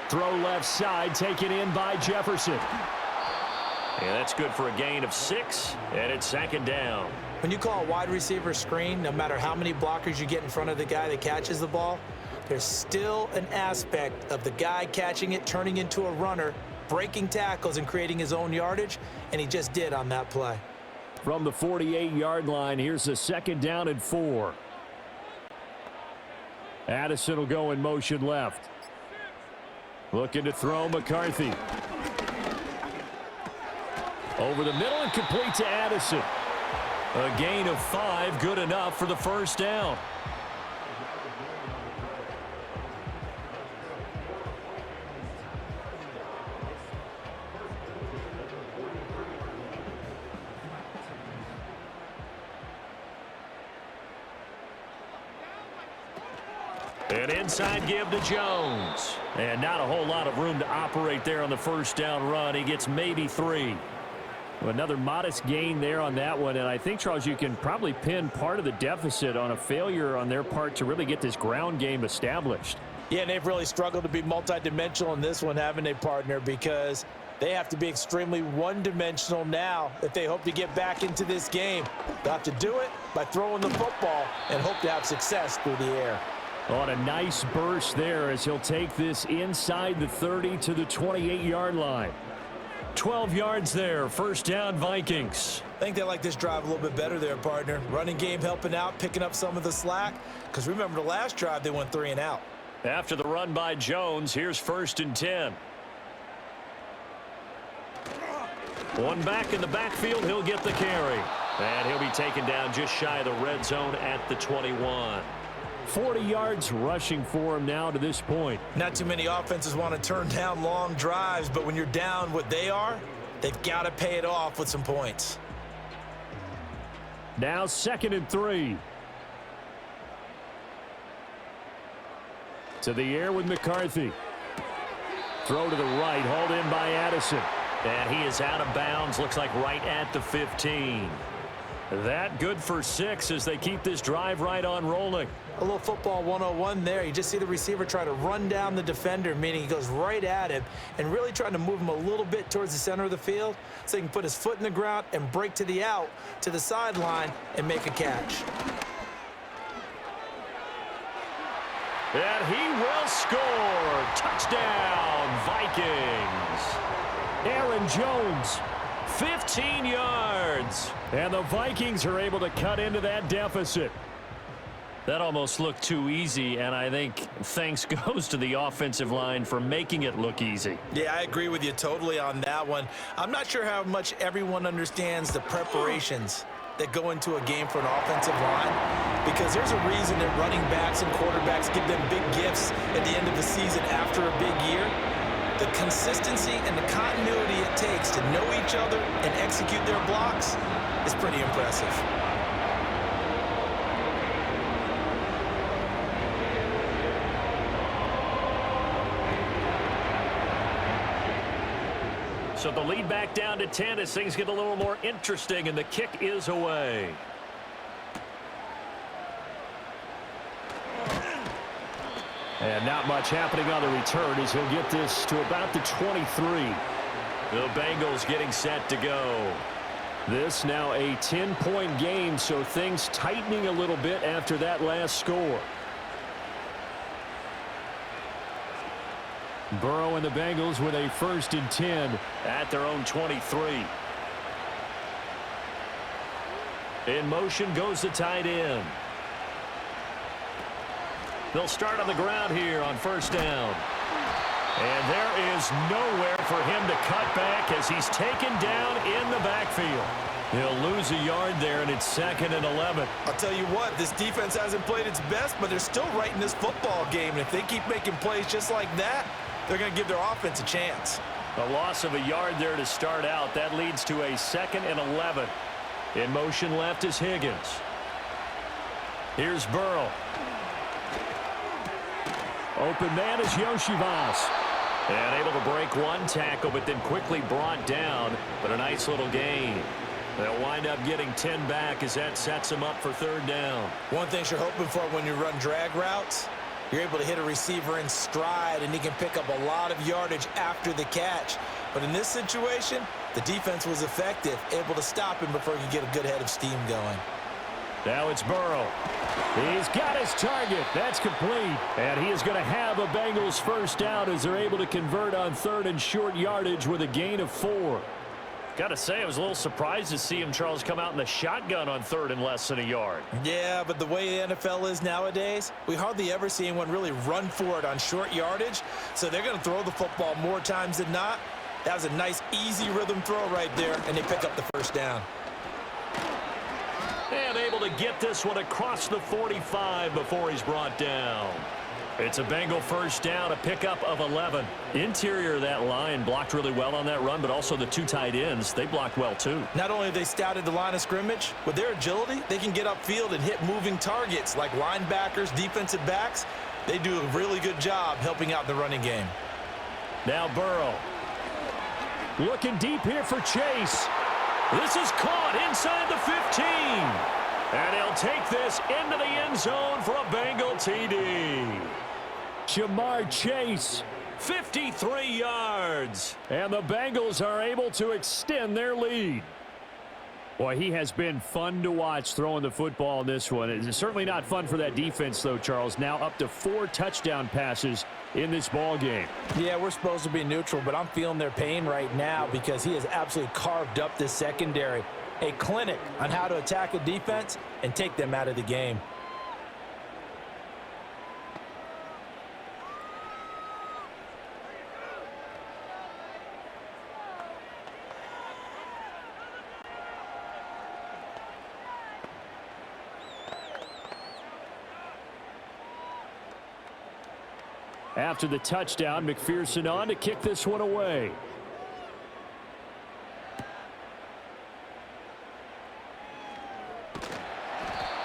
Throw left side, taken in by Jefferson. And that's good for a gain of 6, and it's 2nd down. When you call a wide receiver screen, no matter how many blockers you get in front of the guy that catches the ball, there's still an aspect of the guy catching it, turning into a runner, breaking tackles and creating his own yardage, and he just did on that play. From the 48-yard line, here's a 2nd down and 4. Addison will go in motion left. Looking to throw, McCarthy. Over the middle and complete to Addison. A gain of 5, good enough for the first down. An inside give to Jones. And not a whole lot of room to operate there on the first down run. He gets maybe 3. Another modest gain there on that one. And I think, Charles, you can probably pin part of the deficit on a failure on their part to really get this ground game established. Yeah, and they've really struggled to be multidimensional in this one, haven't they, partner? Because they have to be extremely one-dimensional now if they hope to get back into this game. They'll have to do it by throwing the football and hope to have success through the air. On a nice burst there as he'll take this inside the 30 to the 28-yard line. 12 yards there. First down, Vikings. I think they like this drive a little bit better there, partner. Running game helping out, picking up some of the slack. Because remember the last drive, they went 3 and out. After the run by Jones, here's 1st and 10. One back in the backfield, he'll get the carry. And he'll be taken down just shy of the red zone at the 21. 40 yards rushing for him now to this point. Not too many offenses want to turn down long drives, but when you're down what they are, they've got to pay it off with some points. Now 2nd and 3. To the air with McCarthy. Throw to the right, hauled in by Addison. And he is out of bounds, looks like right at the 15. That good for 6 as they keep this drive right on rolling. A little football 101 there. You just see the receiver try to run down the defender, meaning he goes right at him and really trying to move him a little bit towards the center of the field so he can put his foot in the ground and break to the out, to the sideline, and make a catch. And he will score. Touchdown, Vikings. Aaron Jones. 15 yards. And the Vikings are able to cut into that deficit. That almost looked too easy, and I think thanks goes to the offensive line for making it look easy. Yeah, I agree with you totally on that one. I'm not sure how much everyone understands the preparations that go into a game for an offensive line, because there's a reason that running backs and quarterbacks give them big gifts at the end of the season after a big year. The consistency and the continuity it takes to know each other and execute their blocks is pretty impressive. So the lead back down to 10 as things get a little more interesting, and the kick is away. And not much happening on the return as he'll get this to about the 23. The Bengals getting set to go. This now a 10-point game, so things tightening a little bit after that last score. Burrow and the Bengals with a 1st and 10 at their own 23. In motion goes the tight end. They'll start on the ground here on 1st down. And there is nowhere for him to cut back as he's taken down in the backfield. He'll lose a yard there, and it's 2nd and 11. I'll tell you what, this defense hasn't played its best, but they're still right in this football game. And if they keep making plays just like that, they're going to give their offense a chance. A loss of a yard there to start out. That leads to a 2nd and 11. In motion left is Higgins. Here's Burrow. Open man is Yoshivas. And able to break one tackle, but then quickly brought down. But a nice little gain. They'll wind up getting 10 back as that sets them up for 3rd down. One thing you're hoping for when you run drag routes, you're able to hit a receiver in stride, and he can pick up a lot of yardage after the catch. But in this situation, the defense was effective, able to stop him before he could get a good head of steam going. Now it's Burrow. He's got his target. That's complete. And he is going to have a Bengals 1st down as they're able to convert on 3rd and short yardage with a gain of 4. Got to say, I was a little surprised to see him, Charles, come out in the shotgun on 3rd and less than a yard. Yeah, but the way the NFL is nowadays, we hardly ever see anyone really run for it on short yardage. So they're going to throw the football more times than not. That was a nice, easy rhythm throw right there, and they pick up the 1st down. And able to get this one across the 45 before he's brought down. It's a Bengal 1st down, a pickup of 11. Interior of that line blocked really well on that run, but also the 2 tight ends, they blocked well too. Not only have they scouted the line of scrimmage, with their agility, they can get upfield and hit moving targets like linebackers, defensive backs. They do a really good job helping out the running game. Now Burrow. Looking deep here for Chase. This is caught inside the 15. And he'll take this into the end zone for a Bengal TD. Jamar Chase. 53 yards. And the Bengals are able to extend their lead. Boy, he has been fun to watch throwing the football in this one. It's certainly not fun for that defense, though, Charles. Now up to 4 touchdown passes in this ball game. Yeah, we're supposed to be neutral, but I'm feeling their pain right now because he has absolutely carved up this secondary. A clinic on how to attack a defense and take them out of the game. After the touchdown, McPherson on to kick this one away.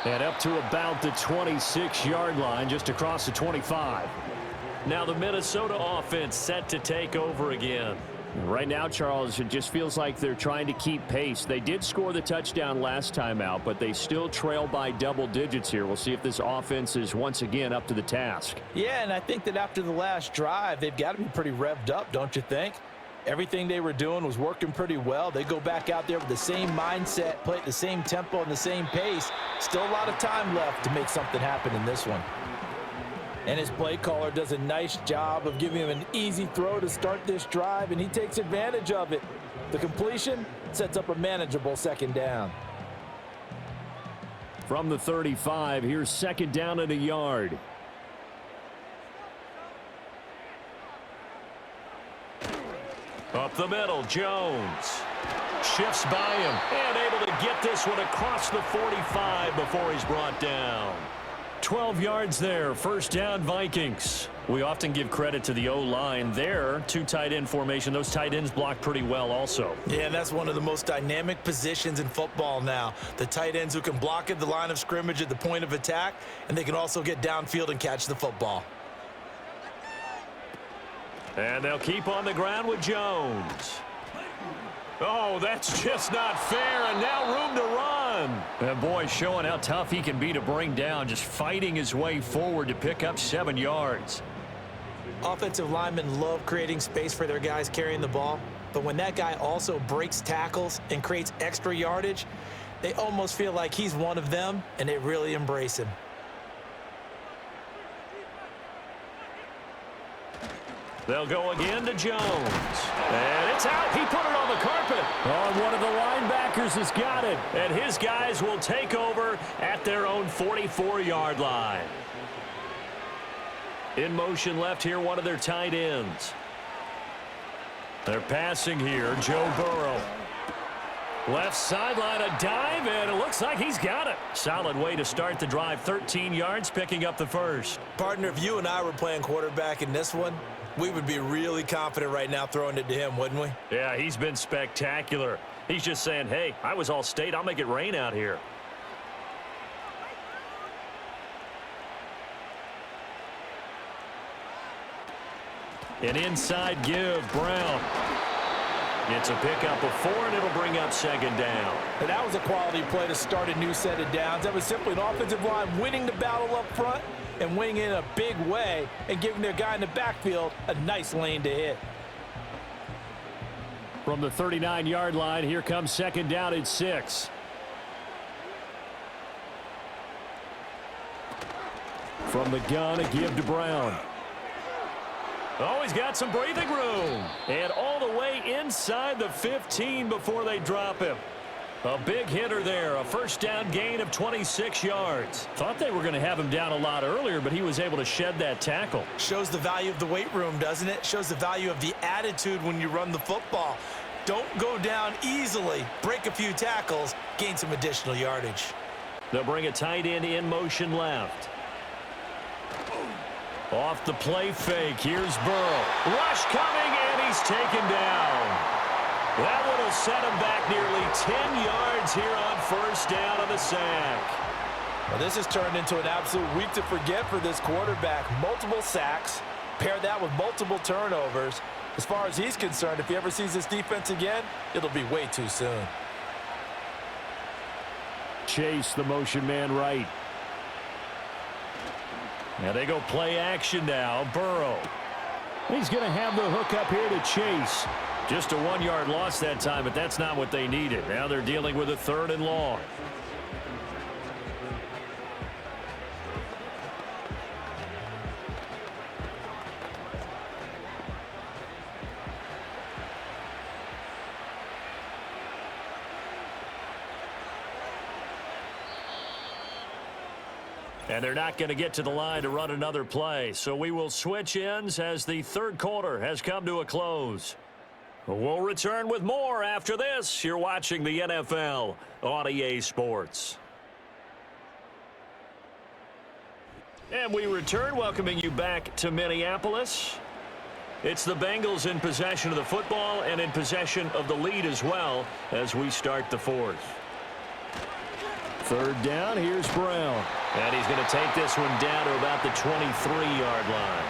And up to about the 26-yard line, just across the 25. Now the Minnesota offense set to take over again. Right now, Charles, it just feels like they're trying to keep pace. They did score the touchdown last time out, but they still trail by double digits here. We'll see if this offense is once again up to the task. Yeah, and I think that after the last drive, they've got to be pretty revved up, don't you think? Everything they were doing was working pretty well. They go back out there with the same mindset, play at the same tempo and the same pace. Still a lot of time left to make something happen in this one. And his play caller does a nice job of giving him an easy throw to start this drive, and he takes advantage of it. The completion sets up a manageable second down. From the 35, here's second down and a yard. Up the middle, Jones. Shifts by him and able to get this one across the 45 before he's brought down. 12 yards there, first down Vikings. We often give credit to the O-line there. 2 tight end formation. Those tight ends block pretty well also. Yeah, and that's one of the most dynamic positions in football now. The tight ends who can block at the line of scrimmage at the point of attack, and they can also get downfield and catch the football. And they'll keep on the ground with Jones. Oh, that's just not fair, and now room to run. And boy, showing how tough he can be to bring down, just fighting his way forward to pick up 7 yards. Offensive linemen love creating space for their guys carrying the ball, but when that guy also breaks tackles and creates extra yardage, they almost feel like he's one of them, and they really embrace him. They'll go again to Jones. And it's out. He put it on the carpet. Oh, one of the linebackers has got it. And his guys will take over at their own 44-yard line. In motion left here, one of their tight ends. They're passing here, Joe Burrow. Left sideline, a dive, and it looks like he's got it. Solid way to start the drive. 13 yards, picking up the first. Partner, if you and I were playing quarterback in this one, we would be really confident right now throwing it to him, wouldn't we? Yeah, he's been spectacular. He's just saying, hey, I was all state. I'll make it rain out here. An inside give, Brown. It's a pickup of 4, and it'll bring up second down. And that was a quality play to start a new set of downs. That was simply an offensive line winning the battle up front and winning in a big way and giving their guy in the backfield a nice lane to hit. From the 39-yard line, here comes second down at 6. From the gun, a give to Brown. Oh, he's got some breathing room. And all the way inside the 15 before they drop him. A big hitter there, a first down gain of 26 yards. Thought they were going to have him down a lot earlier, but he was able to shed that tackle. Shows the value of the weight room, doesn't it? Shows the value of the attitude when you run the football. Don't go down easily. Break a few tackles, gain some additional yardage. They'll bring a tight end in motion left. Off the play fake, here's Burrow. Rush coming, and he's taken down. That one will set him back nearly 10 yards here on first down on the sack. Well, this has turned into an absolute week to forget for this quarterback. Multiple sacks, pair that with multiple turnovers. As far as he's concerned, if he ever sees this defense again, it'll be way too soon. Chase, the motion man right. Now they go play action now. Burrow. He's going to have the hook up here to Chase. Just a 1-yard loss that time, but that's not what they needed. Now they're dealing with a 3rd and long. And they're not going to get to the line to run another play. So we will switch ends as the 3rd quarter has come to a close. We'll return with more after this. You're watching the NFL on EA Sports. And we return, welcoming you back to Minneapolis. It's the Bengals in possession of the football and in possession of the lead as well as we start the 4th. 3rd down, here's Brown. And he's going to take this one down to about the 23-yard line.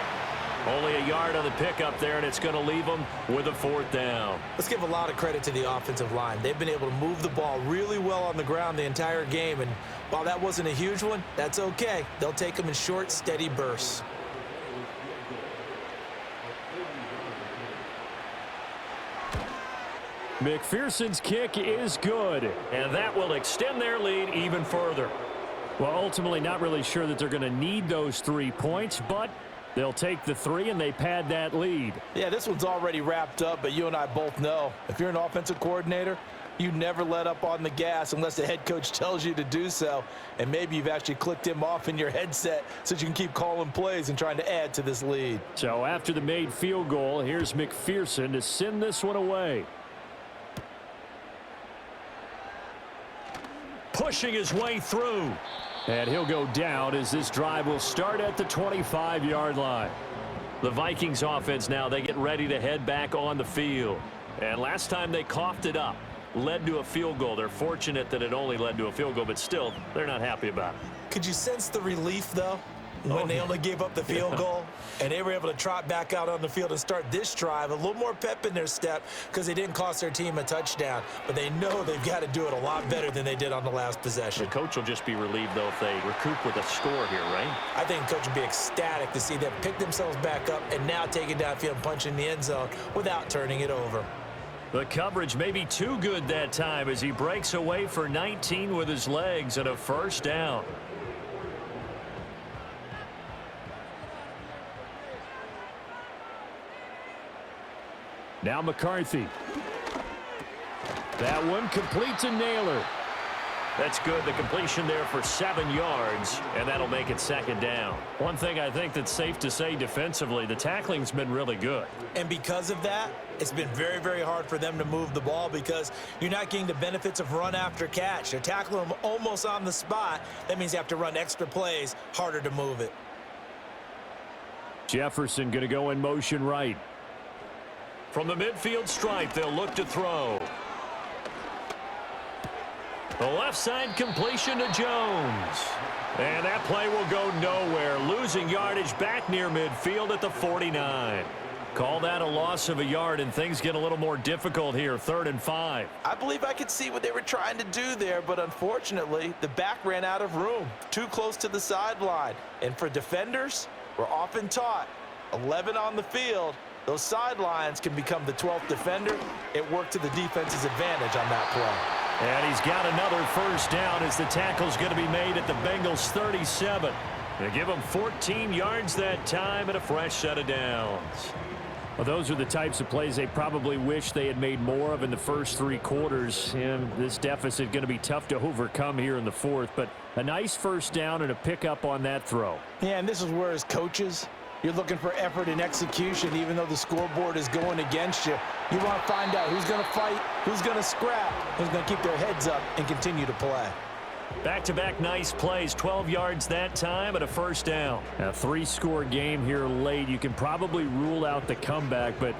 Only a yard on the pickup there, and it's going to leave him with a 4th down. Let's give a lot of credit to the offensive line. They've been able to move the ball really well on the ground the entire game, and while that wasn't a huge one, that's okay. They'll take them in short, steady bursts. McPherson's kick is good. And that will extend their lead even further. Well, ultimately not really sure that they're going to need those 3 points, but they'll take the 3 and they pad that lead. Yeah, this one's already wrapped up, but you and I both know if you're an offensive coordinator, you never let up on the gas unless the head coach tells you to do so. And maybe you've actually clicked him off in your headset so you can keep calling plays and trying to add to this lead. So after the made field goal, here's McPherson to send this one away. Pushing his way through. And he'll go down as this drive will start at the 25-yard line. The Vikings offense now, they get ready to head back on the field. And last time they coughed it up, led to a field goal. They're fortunate that it only led to a field goal, but still, they're not happy about it. Could you sense the relief, though, when they only gave up the field goal and they were able to trot back out on the field and start this drive? A little more pep in their step because they didn't cost their team a touchdown, but they know they've got to do it a lot better than they did on the last possession. The coach will just be relieved, though, if they recoup with a score here, right? I think the coach would be ecstatic to see them pick themselves back up and now take it downfield and punch in the end zone without turning it over. The coverage may be too good that time as he breaks away for 19 with his legs and a 1st down. Now McCarthy. That one completes a nailer. That's good. The completion there for 7 yards, and that'll make it 2nd down. One thing I think that's safe to say defensively, the tackling's been really good. And because of that, it's been very, very hard for them to move the ball because you're not getting the benefits of run after catch. They're tackling them almost on the spot. That means you have to run extra plays, harder to move it. Jefferson going to go in motion right. From the midfield stripe, they'll look to throw. The left side completion to Jones. And that play will go nowhere. Losing yardage back near midfield at the 49. Call that a loss of a yard, and things get a little more difficult here. 3rd and 5. I believe I could see what they were trying to do there, but unfortunately, the back ran out of room. Too close to the sideline. And for defenders, we're often taught 11 on the field. Those sidelines can become the 12th defender. It worked to the defense's advantage on that play. And he's got another 1st down as the tackle's going to be made at the Bengals' 37. They give him 14 yards that time and a fresh set of downs. Well, those are the types of plays they probably wish they had made more of in the first 3 quarters. And this deficit going to be tough to overcome here in the 4th. But a nice 1st down and a pickup on that throw. Yeah, and this is where as coaches, you're looking for effort and execution, even though the scoreboard is going against you. You want to find out who's going to fight, who's going to scrap, who's going to keep their heads up and continue to play. Back-to-back nice plays, 12 yards that time and a 1st down. A 3-score game here late. You can probably rule out the comeback, but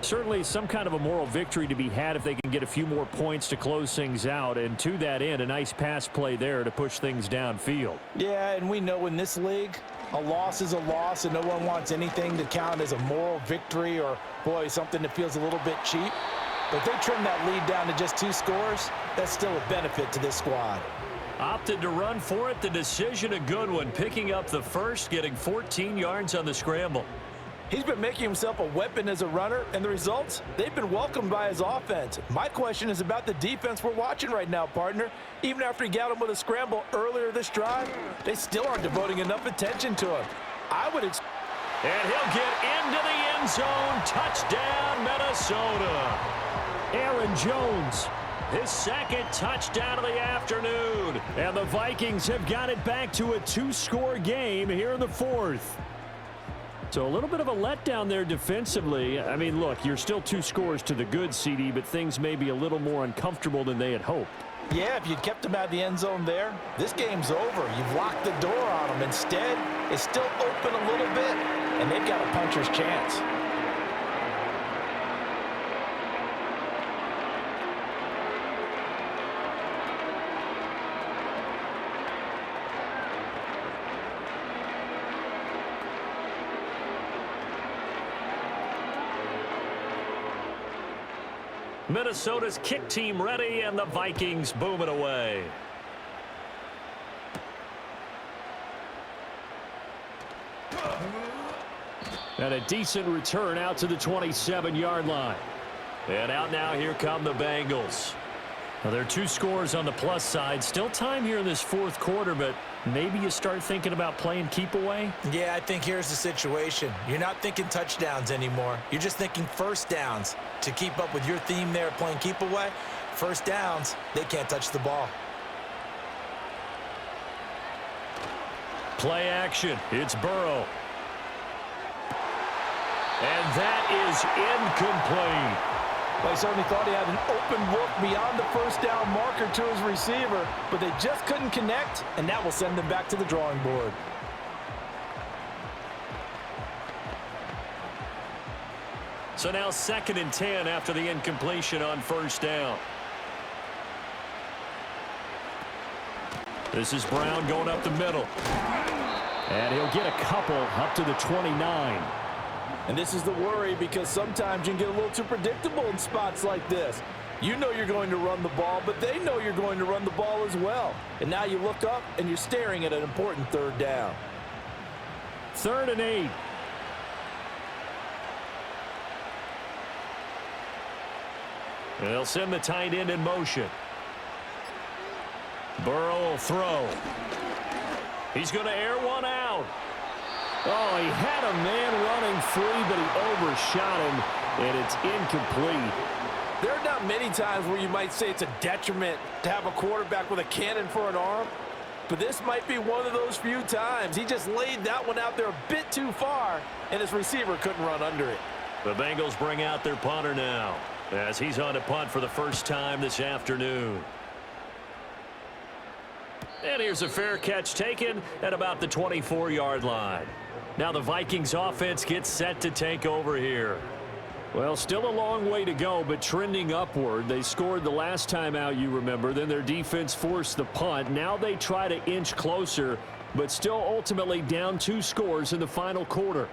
Certainly some kind of a moral victory to be had if they can get a few more points to close things out. And to that end, a nice pass play there to push things downfield. Yeah, and we know in this league, a loss is a loss, and no one wants anything to count as a moral victory or, boy, something that feels a little bit cheap. But if they trim that lead down to just 2 scores, that's still a benefit to this squad. Opted to run for it. The decision a good one. Picking up the first, getting 14 yards on the scramble. He's been making himself a weapon as a runner, and the results, they've been welcomed by his offense. My question is about the defense we're watching right now, partner. Even after he got him with a scramble earlier this drive, they still aren't devoting enough attention to him. I would expect. And he'll get into the end zone. Touchdown, Minnesota. Aaron Jones. His second touchdown of the afternoon. And the Vikings have got it back to a 2-score game here in the 4th. So a little bit of a letdown there defensively. I mean, look, you're still 2 scores to the good, CD, but things may be a little more uncomfortable than they had hoped. Yeah, if you'd kept him out of the end zone there, this game's over. You've locked the door on him. Instead, it's still open a little bit, and they've got a puncher's chance. Minnesota's kick team ready, and the Vikings boom it away. And a decent return out to the 27-yard line. And out now, here come the Bengals. Well, there are 2 scores on the plus side. Still time here in this 4th quarter, but maybe you start thinking about playing keep away? Yeah, I think here's the situation. You're not thinking touchdowns anymore. You're just thinking first downs. To keep up with your theme there, playing keep away, first downs, they can't touch the ball. Play action. It's Burrow. And that is incomplete. Well, he certainly thought he had an open look beyond the first down marker to his receiver, but they just couldn't connect, and that will send them back to the drawing board. So now 2nd and 10 after the incompletion on first down. This is Brown going up the middle. And he'll get a couple up to the 29. And this is the worry, because sometimes you can get a little too predictable in spots like this. You know you're going to run the ball, but they know you're going to run the ball as well. And now you look up, and you're staring at an important 3rd down. 3rd and 8. And they'll send the tight end in motion. Burrow will throw. He's going to air one out. Oh, he had a man running free, but he overshot him, and it's incomplete. There are not many times where you might say it's a detriment to have a quarterback with a cannon for an arm, but this might be one of those few times. He just laid that one out there a bit too far, and his receiver couldn't run under it. The Bengals bring out their punter now, as he's on to punt for the first time this afternoon. And here's a fair catch taken at about the 24-yard line. Now the Vikings offense gets set to take over here. Well, still a long way to go, but trending upward. They scored the last time out, you remember. Then their defense forced the punt. Now they try to inch closer, but still ultimately down 2 scores in the final quarter.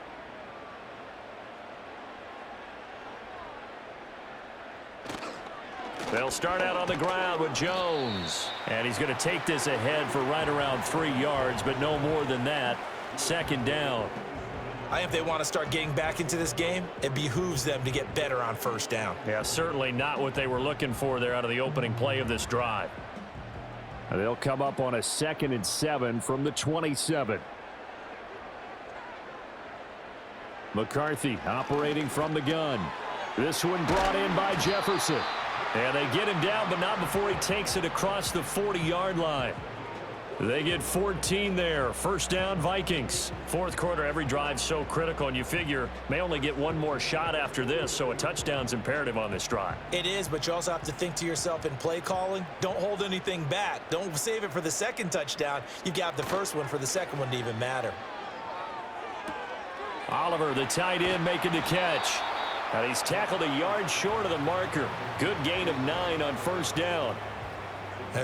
They'll start out on the ground with Jones. And he's going to take this ahead for right around 3 yards, but no more than that. 2nd down. I think if they want to start getting back into this game, it behooves them to get better on first down. Yeah, certainly not what they were looking for there out of the opening play of this drive. And they'll come up on a 2nd and 7 from the 27. McCarthy operating from the gun. This one brought in by Jefferson. And they get him down, but not before he takes it across the 40-yard line. They get 14 there. First down, Vikings. 4th quarter, every drive so critical, and you figure may only get one more shot after this, so a touchdown's imperative on this drive. It is, but you also have to think to yourself in play calling, don't hold anything back. Don't save it for the 2nd touchdown. You got the first one for the 2nd one to even matter. Oliver, the tight end, making the catch. And he's tackled a yard short of the marker. Good gain of 9 on first down.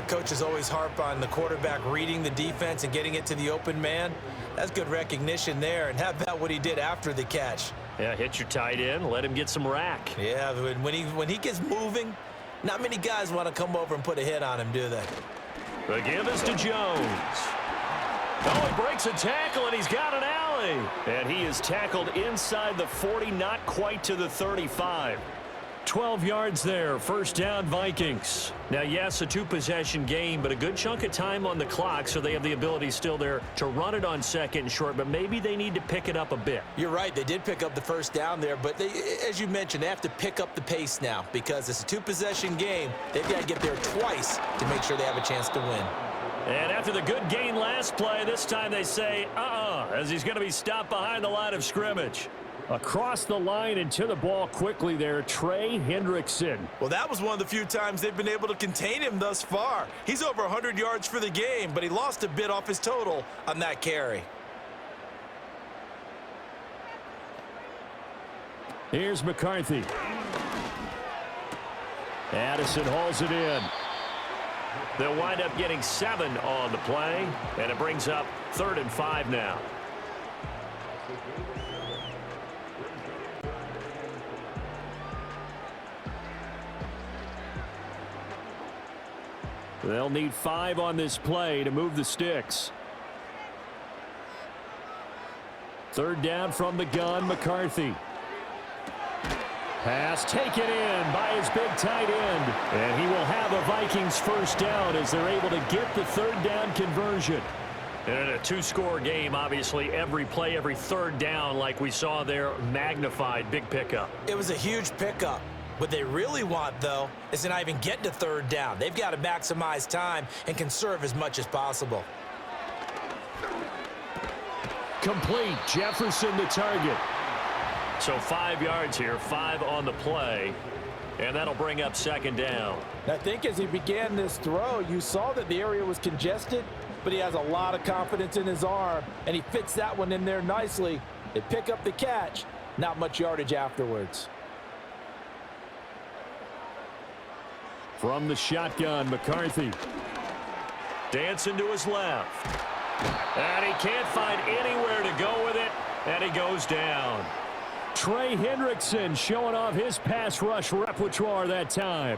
Coaches always harp on the quarterback reading the defense and getting it to the open man. That's good recognition there. And how about what he did after the catch? Yeah, hit your tight end, let him get some rack. Yeah, when he gets moving, not many guys want to come over and put a hit on him, do they? The give is to Jones. Oh, he breaks a tackle, and he's got an alley. And he is tackled inside the 40, not quite to the 35. 12 yards there, first down Vikings. Now, yes, a two-possession game, but a good chunk of time on the clock, so they have the ability still there to run it on second and short, but maybe they need to pick it up a bit. You're right. They did pick up the first down there, but they, as you mentioned, they have to pick up the pace now because it's a two-possession game. They've got to get there twice to make sure they have a chance to win. And after the good gain last play, this time they say, as he's going to be stopped behind the line of scrimmage. Across the line and to the ball quickly there, Trey Hendrickson. Well, that was one of the few times they've been able to contain him thus far. He's over 100 yards for the game, but he lost a bit off his total on that carry. Here's McCarthy. Addison hauls it in. They'll wind up getting 7 on the play, and it brings up 3rd and 5 now. They'll need 5 on this play to move the sticks. 3rd down from the gun, McCarthy. Pass taken in by his big tight end. And he will have a Vikings first down as they're able to get the 3rd down conversion. And in a two-score game, obviously, every play, every 3rd down, like we saw there, magnified, big pickup. It was a huge pickup. What they really want, though, is to not even get to 3rd down. They've got to maximize time and conserve as much as possible. Complete. Jefferson the target. So 5 yards here, 5 on the play, and that'll bring up 2nd down. I think as he began this throw, you saw that the area was congested, but he has a lot of confidence in his arm, and he fits that one in there nicely. They pick up the catch, not much yardage afterwards. From the shotgun, McCarthy. Dancing to his left. And he can't find anywhere to go with it, and he goes down. Trey Hendrickson showing off his pass rush repertoire that time.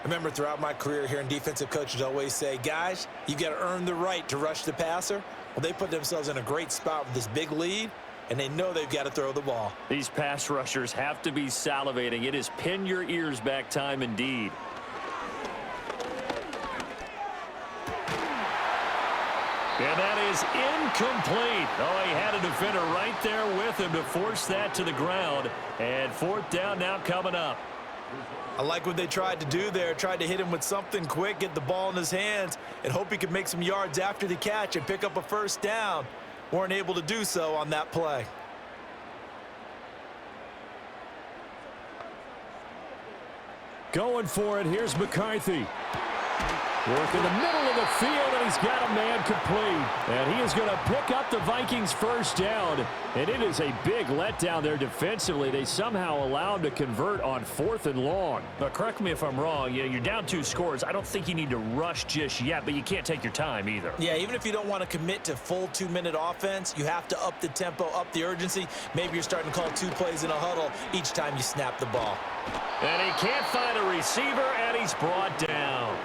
I remember throughout my career hearing defensive coaches always say, guys, you've got to earn the right to rush the passer. Well, they put themselves in a great spot with this big lead, and they know they've got to throw the ball. These pass rushers have to be salivating. It is pin your ears back time indeed. And that is incomplete. Oh, he had a defender right there with him to force that to the ground. And 4th down now coming up. I like what they tried to do there. Tried to hit him with something quick, get the ball in his hands, and hope he could make some yards after the catch and pick up a first down. Weren't able to do so on that play. Going for it. Here's McCarthy. Work in the middle of the field, and he's got a man complete. And he is going to pick up the Vikings first down. And it is a big letdown there defensively. They somehow allow him to convert on 4th and long. But correct me if I'm wrong. You're down 2 scores. I don't think you need to rush just yet, but you can't take your time either. Yeah, even if you don't want to commit to full 2-minute offense, you have to up the tempo, up the urgency. Maybe you're starting to call 2 plays in a huddle each time you snap the ball. And he can't find a receiver, and he's brought down.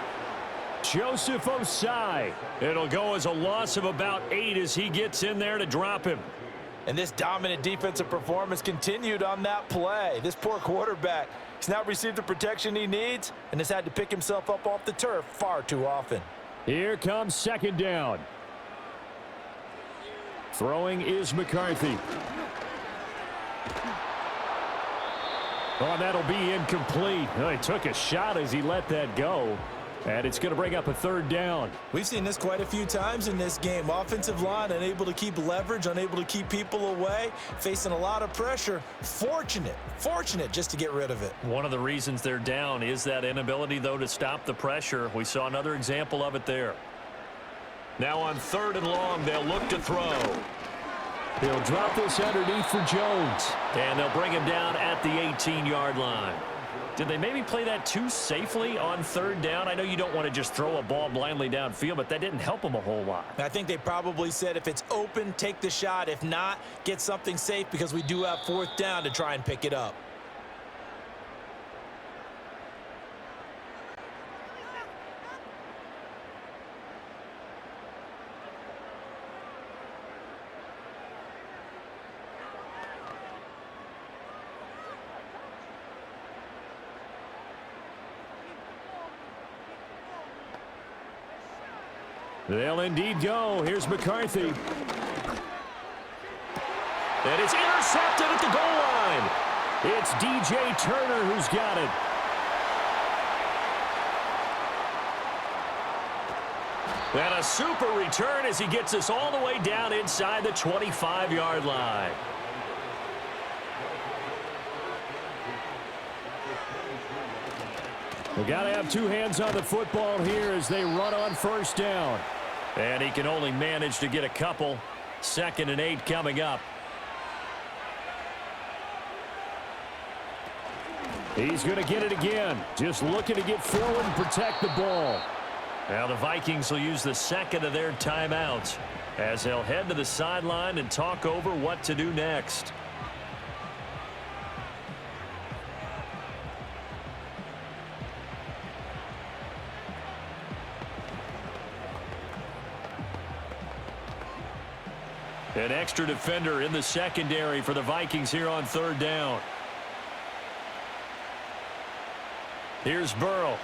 Joseph Osai. It'll go as a loss of about 8 as he gets in there to drop him. And this dominant defensive performance continued on that play. This poor quarterback, he's not received the protection he needs and has had to pick himself up off the turf far too often. Here comes 2nd down. Throwing is McCarthy. Oh, that'll be incomplete. Oh, he took a shot as he let that go. And it's going to bring up a 3rd down. We've seen this quite a few times in this game. Offensive line unable to keep leverage, unable to keep people away, facing a lot of pressure. Fortunate just to get rid of it. One of the reasons they're down is that inability, though, to stop the pressure. We saw another example of it there. Now on 3rd and long, they'll look to throw. He'll drop this underneath for Jones. And they'll bring him down at the 18-yard line. Did they maybe play that too safely on third down? I know you don't want to just throw a ball blindly downfield, but that didn't help them a whole lot. I think they probably said if it's open, take the shot. If not, get something safe because we do have fourth down to try and pick it up. They'll indeed go. Here's McCarthy. And it's intercepted at the goal line. It's DJ Turner who's got it. And a super return as he gets us all the way down inside the 25-yard line. We got to have two hands on the football here as they run on first down. And he can only manage to get a couple. 2nd and 8 coming up. He's going to get it again. Just looking to get forward and protect the ball. Now the Vikings will use the second of their timeouts as they'll head to the sideline and talk over what to do next. An extra defender in the secondary for the Vikings here on third down. Here's Burrow.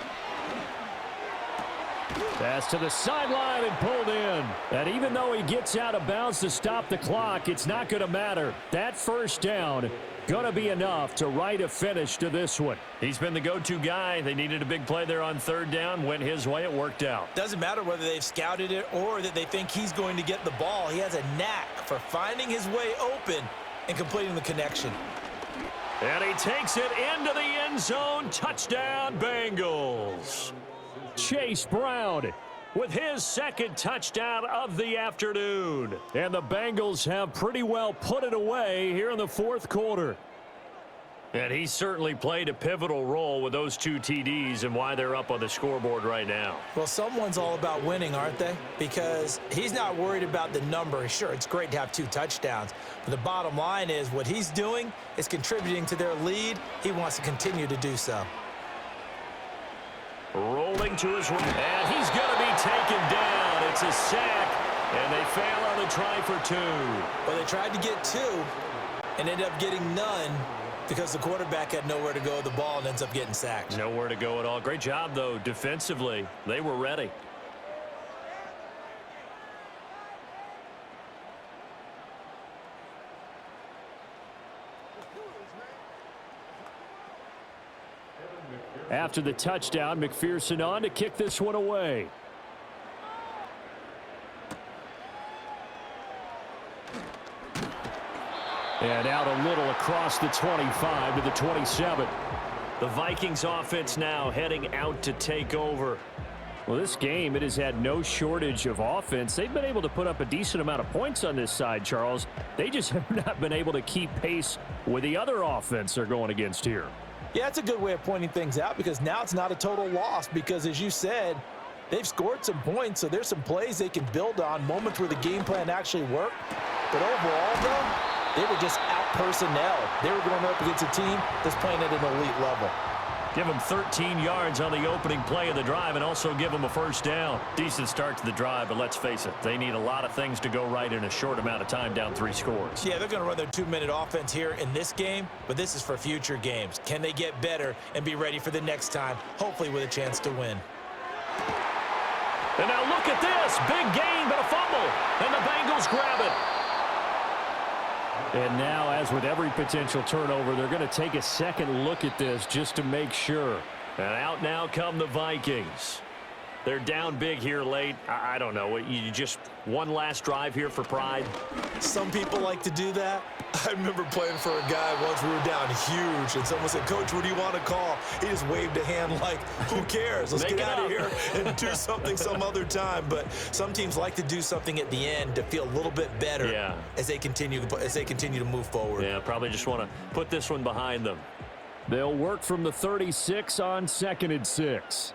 Pass to the sideline and pulled in. And even though he gets out of bounds to stop the clock, it's not going to matter. That first down going to be enough to write a finish to this one. He's been the go-to guy. They needed a big play there on third down. Went his way. It worked out. Doesn't matter whether they've scouted it or that they think he's going to get the ball. He has a knack for finding his way open and completing the connection. And he takes it into the end zone. Touchdown, Bengals. Chase Brown with his second touchdown of the afternoon. And the Bengals have pretty well put it away here in the fourth quarter. And he certainly played a pivotal role with those 2 TDs and why they're up on the scoreboard right now. Well, someone's all about winning, aren't they? Because he's not worried about the number. Sure, it's great to have 2 touchdowns. But the bottom line is what he's doing is contributing to their lead. He wants to continue to do so. Rolling to his right. And he's going to be taken down. It's a sack. And they fail on the try for 2. Well, they tried to get 2 and ended up getting none because the quarterback had nowhere to go with the ball and ends up getting sacked. Nowhere to go at all. Great job, though, defensively. They were ready. After the touchdown, McPherson on to kick this one away. And out a little across the 25 to the 27. The Vikings offense now heading out to take over. Well, this game, it has had no shortage of offense. They've been able to put up a decent amount of points on this side, Charles. They just have not been able to keep pace with the other offense they're going against here. Yeah, that's a good way of pointing things out because now it's not a total loss because, as you said, they've scored some points, so there's some plays they can build on, moments where the game plan actually worked. But overall, though, they were just out-personnel. They were going up against a team that's playing at an elite level. Give them 13 yards on the opening play of the drive and also give them a first down. Decent start to the drive, but let's face it, they need a lot of things to go right in a short amount of time, down 3 scores. Yeah, they're going to run their 2-minute offense here in this game, but this is for future games. Can they get better and be ready for the next time, hopefully with a chance to win? And now look at this. Big gain, but a fumble. And the Bengals grab it. And now, as with every potential turnover, they're going to take a second look at this just to make sure. And out now come the Vikings. They're down big here late. I don't know. You just one last drive here for pride? Some people like to do that. I remember playing for a guy once. We were down huge, and someone said, "Coach, what do you want to call?" He just waved a hand like, who cares? Let's get out of here and do something some other time. But some teams like to do something at the end to feel a little bit better as they continue to move forward. Yeah, probably just want to put this one behind them. They'll work from the 36 on 2nd and 6.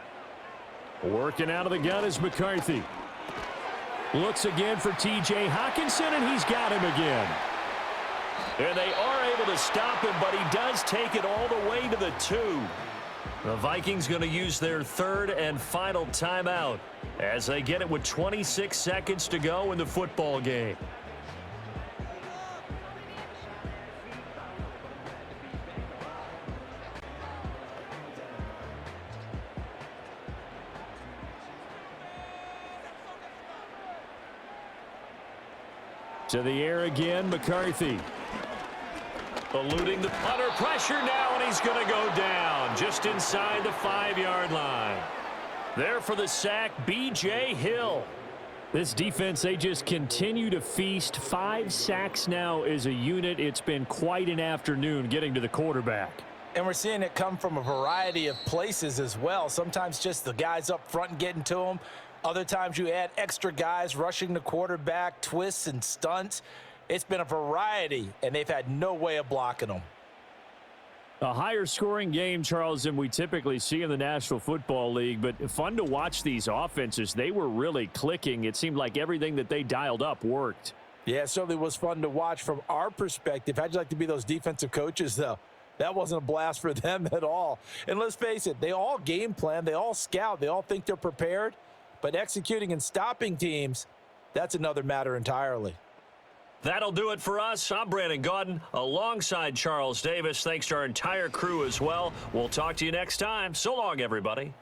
Working out of the gun is McCarthy. Looks again for T.J. Hockenson, and he's got him again. And they are able to stop him, but he does take it all the way to the 2. The Vikings going to use their 3rd and final timeout as they get it with 26 seconds to go in the football game. To the air again, McCarthy. Eluding the punter, pressure now, and he's going to go down just inside the 5-yard line. There for the sack, B.J. Hill. This defense, they just continue to feast. 5 sacks now as a unit. It's been quite an afternoon getting to the quarterback. And we're seeing it come from a variety of places as well. Sometimes just the guys up front and getting to them. Other times you add extra guys rushing the quarterback, twists and stunts. It's been a variety, and they've had no way of blocking them. A higher scoring game, Charles, than we typically see in the National Football League, but fun to watch these offenses. They were really clicking. It seemed like everything that they dialed up worked. Yeah, it certainly was fun to watch from our perspective. How'd you like to be those defensive coaches, though? That wasn't a blast for them at all. And let's face it, they all game plan, they all scout, they all think they're prepared. But executing and stopping teams, that's another matter entirely. That'll do it for us. I'm Brandon Gaudin alongside Charles Davis. Thanks to our entire crew as well. We'll talk to you next time. So long, everybody.